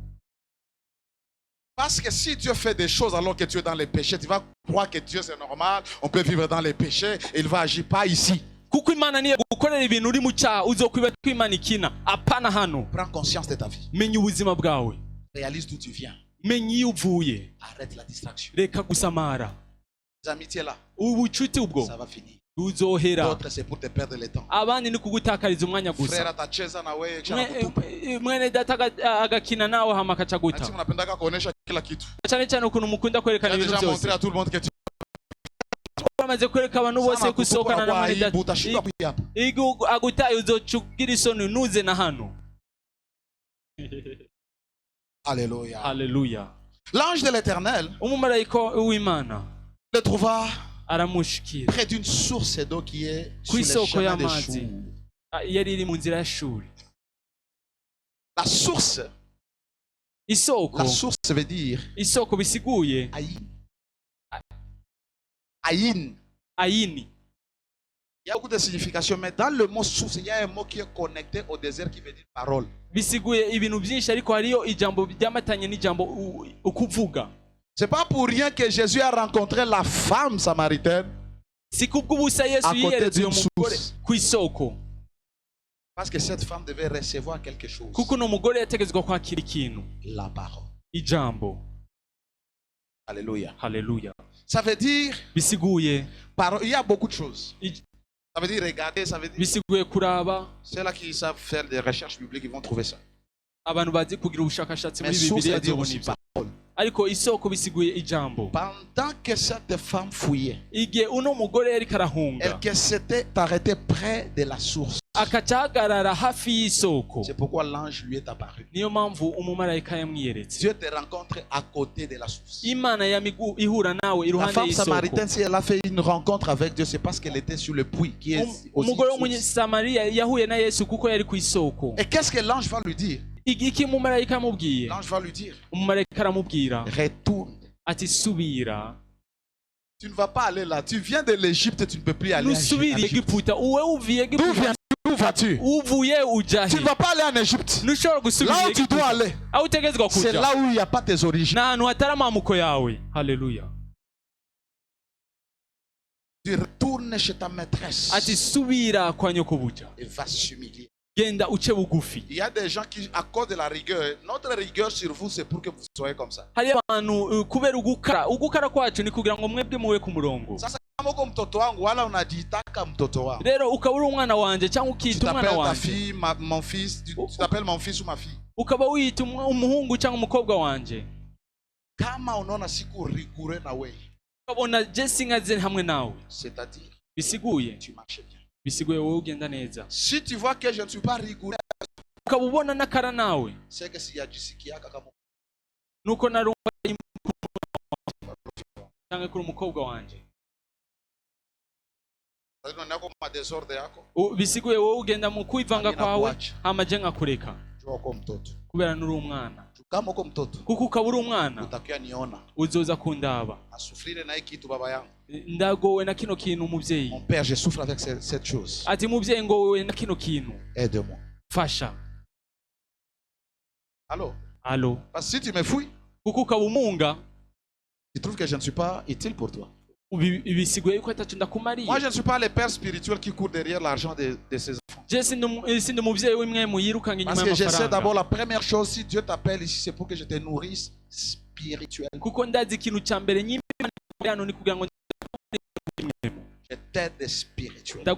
Speaker 3: Parce que si Dieu fait des choses alors que tu es dans les péchés, tu vas croire que Dieu c'est normal, on peut vivre dans les péchés et il va agir pas ici.
Speaker 2: Kuko Imana niye gukorera ibintu uri mu cyaha uzokwiba ko Imana ikina apana hano.
Speaker 3: Prends conscience de ta vie.
Speaker 2: Menya ubuzima bwawe.
Speaker 3: Réalise d'où tu viens.
Speaker 2: Menya iyo uvuye.
Speaker 3: Arrête la distraction.
Speaker 2: Reka gusamara.
Speaker 3: Les amitiés là.
Speaker 2: Ubucuti ubwo.
Speaker 3: Ça va finir.
Speaker 2: Uzohera.
Speaker 3: D'autres c'est pour te perdre le temps.
Speaker 2: Abandi ni kugutakariza umwanya gusa.
Speaker 3: Frère atacheza na wewe kisha kutupa.
Speaker 2: Mwene data agakina nawe hama kachaguta.
Speaker 3: Ati unapendaka kuonesha kila kitu.
Speaker 2: Cyane cyane ukuntu mukunda kwerekana ibintu byose.
Speaker 3: Montrer à tout le monde que tu
Speaker 2: bamaze kwereka abantu bose kusokana na mwene data. Igu agutaye uzocugira isoni nuze na hano.
Speaker 3: Alléluia.
Speaker 2: Alléluia.
Speaker 3: L'ange de l'Éternel le trouva près d'une source d'eau qui est sur les chemins des choux. La source veut dire Aïn. Aïn. Il y a beaucoup de significations, mais dans le mot source, il y a un mot qui est connecté au désert qui veut dire parole. C'est pas pour rien que Jésus a rencontré la femme samaritaine à côté d'une source. Parce que cette femme devait recevoir quelque chose. La parole. Alléluia.
Speaker 2: Alléluia.
Speaker 3: Ça veut dire, il y a beaucoup de choses. Ça veut dire regarder, ça veut dire ceux-là qui savent faire des recherches bibliques, ils vont trouver ça. Mais source veut dire aussi parole. Pendant que cette femme fouillait, elle s'était arrêtée près de la source. C'est pourquoi l'ange lui est apparu. Dieu te rencontre à côté de la source. La femme samaritaine, si elle a fait une rencontre avec Dieu, c'est parce qu'elle était sur le puits qui est aussi source. Et qu'est-ce que l'ange va lui dire? L'ange va lui dire, retourne. Tu ne vas pas aller là. Tu viens de l'Égypte, tu ne peux plus aller en Égypte. D'où vas-tu? Tu ne vas pas aller en Égypte. Là où tu dois aller, c'est là où il n'y a pas tes origines.
Speaker 2: Alléluia.
Speaker 3: Tu retournes chez ta maîtresse et vas s'humilier. Il y a des gens qui, à cause de la rigueur, notre rigueur sur vous, c'est pour que vous soyez comme ça. Sasa kama uko mtoto wangu wala unajiitaka mtoto wangu.
Speaker 2: Rero ukabura umwana wanje cyangwa ukita umwana wanje.
Speaker 3: Mon fils, tu t'appelles mon fils ou ma fille.
Speaker 2: Ukaba wita umuhungu cyangwa umukobwa wanje.
Speaker 3: Kama unaona siku rigoureux na wewe.
Speaker 2: Ukabona Jesse ngaze hamwe nawe.
Speaker 3: C'est-à-dire,
Speaker 2: bisiguye
Speaker 3: tu marches bien.
Speaker 2: Bisiguye wowe ugenda neza.
Speaker 3: Si tu vois que je ne suis pas rigoureux,
Speaker 2: ukabubona nakara nawe.
Speaker 3: C'est que si yajisikiaka kama
Speaker 2: nuko narumva cyangwa kuri umukobwa wanje. Bisiguye wowe ugenda mu kwivanga kwawe amaje ngakureka kubera nuri umwana. Kuko ukabura umwana uzoza kundaba. Ndagowe na kino kintu umuvyeyi.
Speaker 3: Mon père, je souffre avec cette chose.
Speaker 2: Ati muvyeyi ngowe na kino kintu.
Speaker 3: Aide-moi.
Speaker 2: Fasha.
Speaker 3: Allô?
Speaker 2: Allô?
Speaker 3: Parce que si tu me fouilles,
Speaker 2: kuko ukabumunga,
Speaker 3: tu trouves que je ne suis pas utile pour toi. Moi,
Speaker 2: je
Speaker 3: ne suis pas le père spirituel qui court derrière l'argent de ses enfants. Parce que je sais d'abord la première chose, si Dieu t'appelle ici, c'est pour que je te nourrisse spirituellement. Je t'aide spirituellement.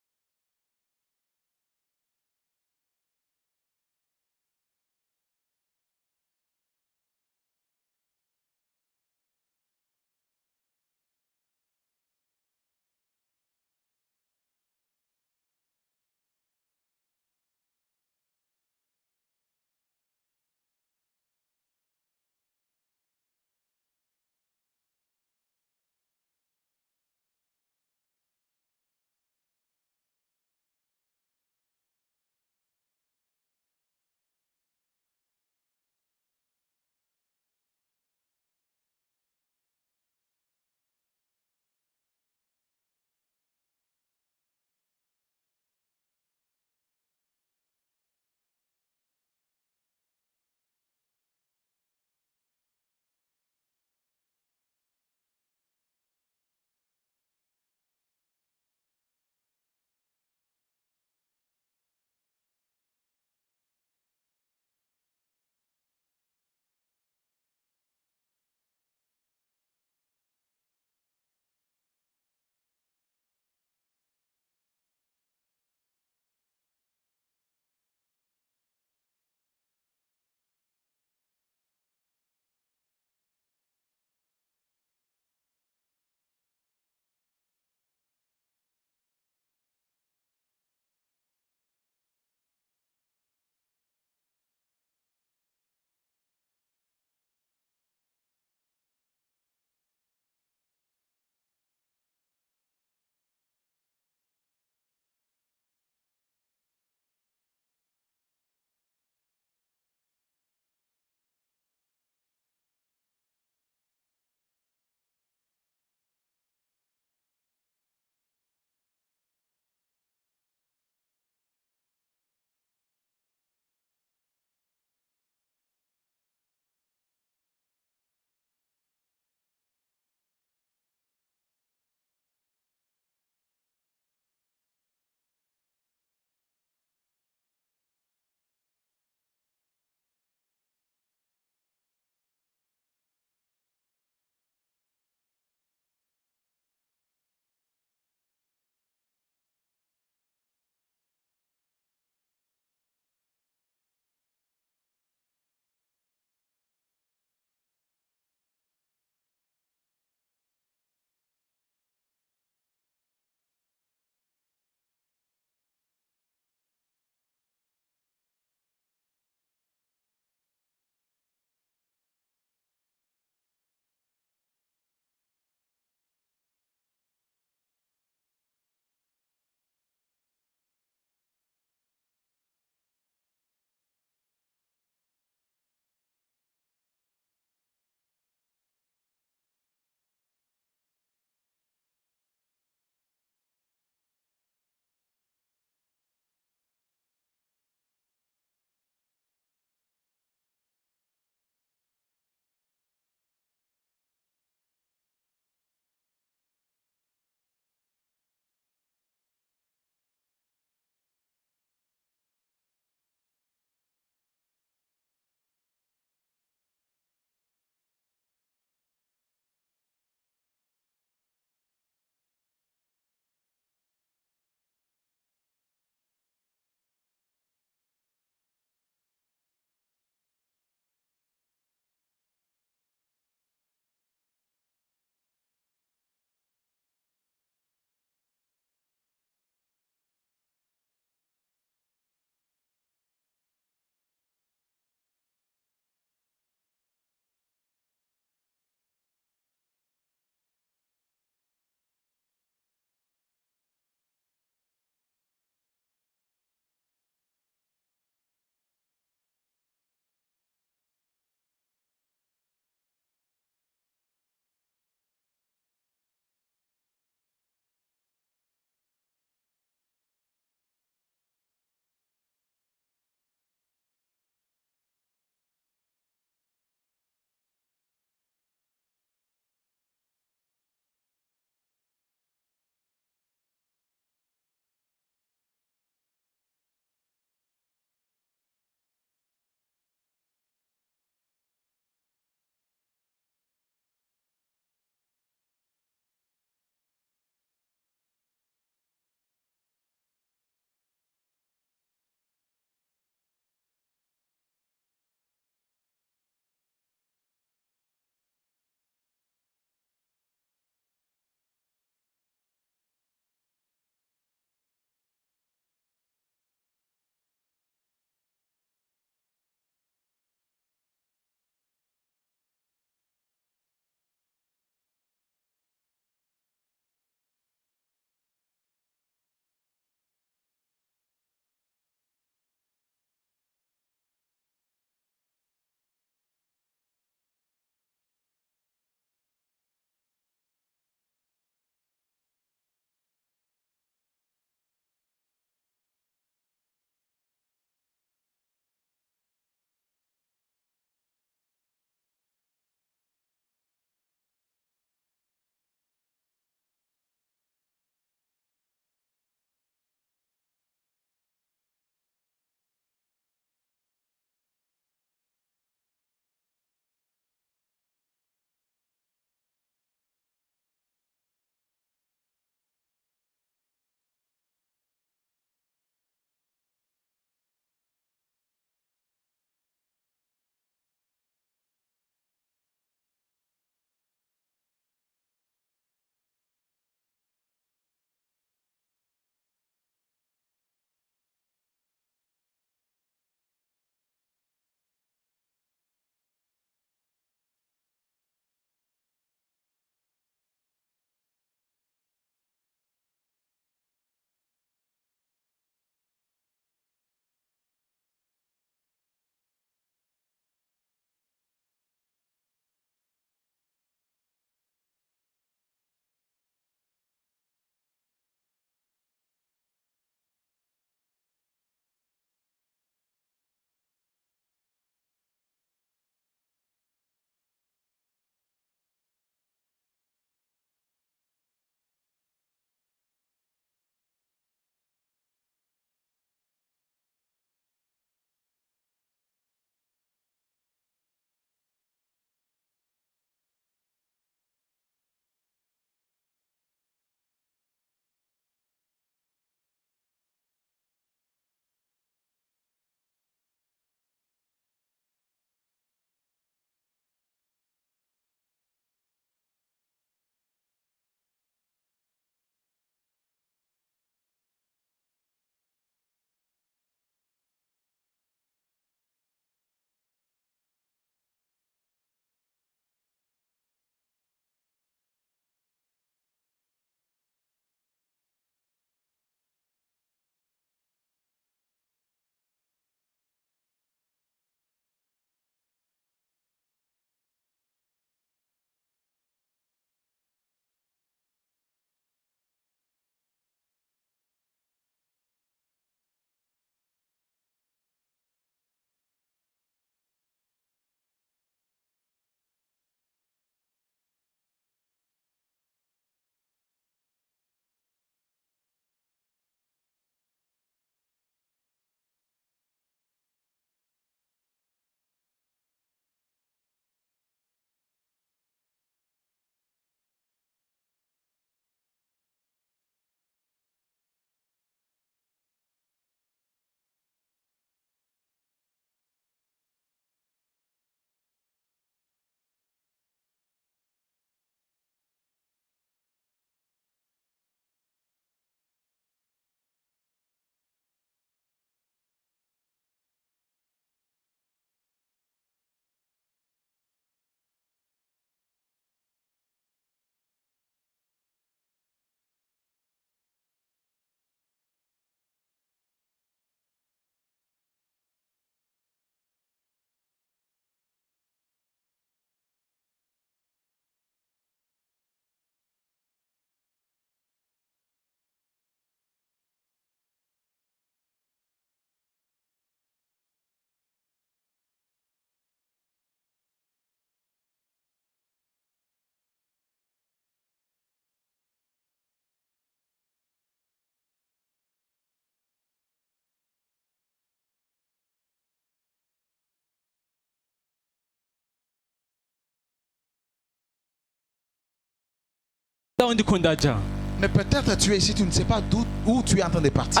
Speaker 2: Mais peut-être tu es ici, tu ne sais pas où tu es en train de partir.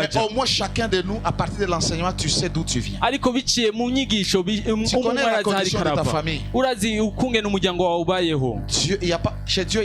Speaker 2: Mais au moins chacun de nous, à partir de l'enseignement, tu sais d'où tu viens. Tu connais la condition de ta famille. Chez Dieu,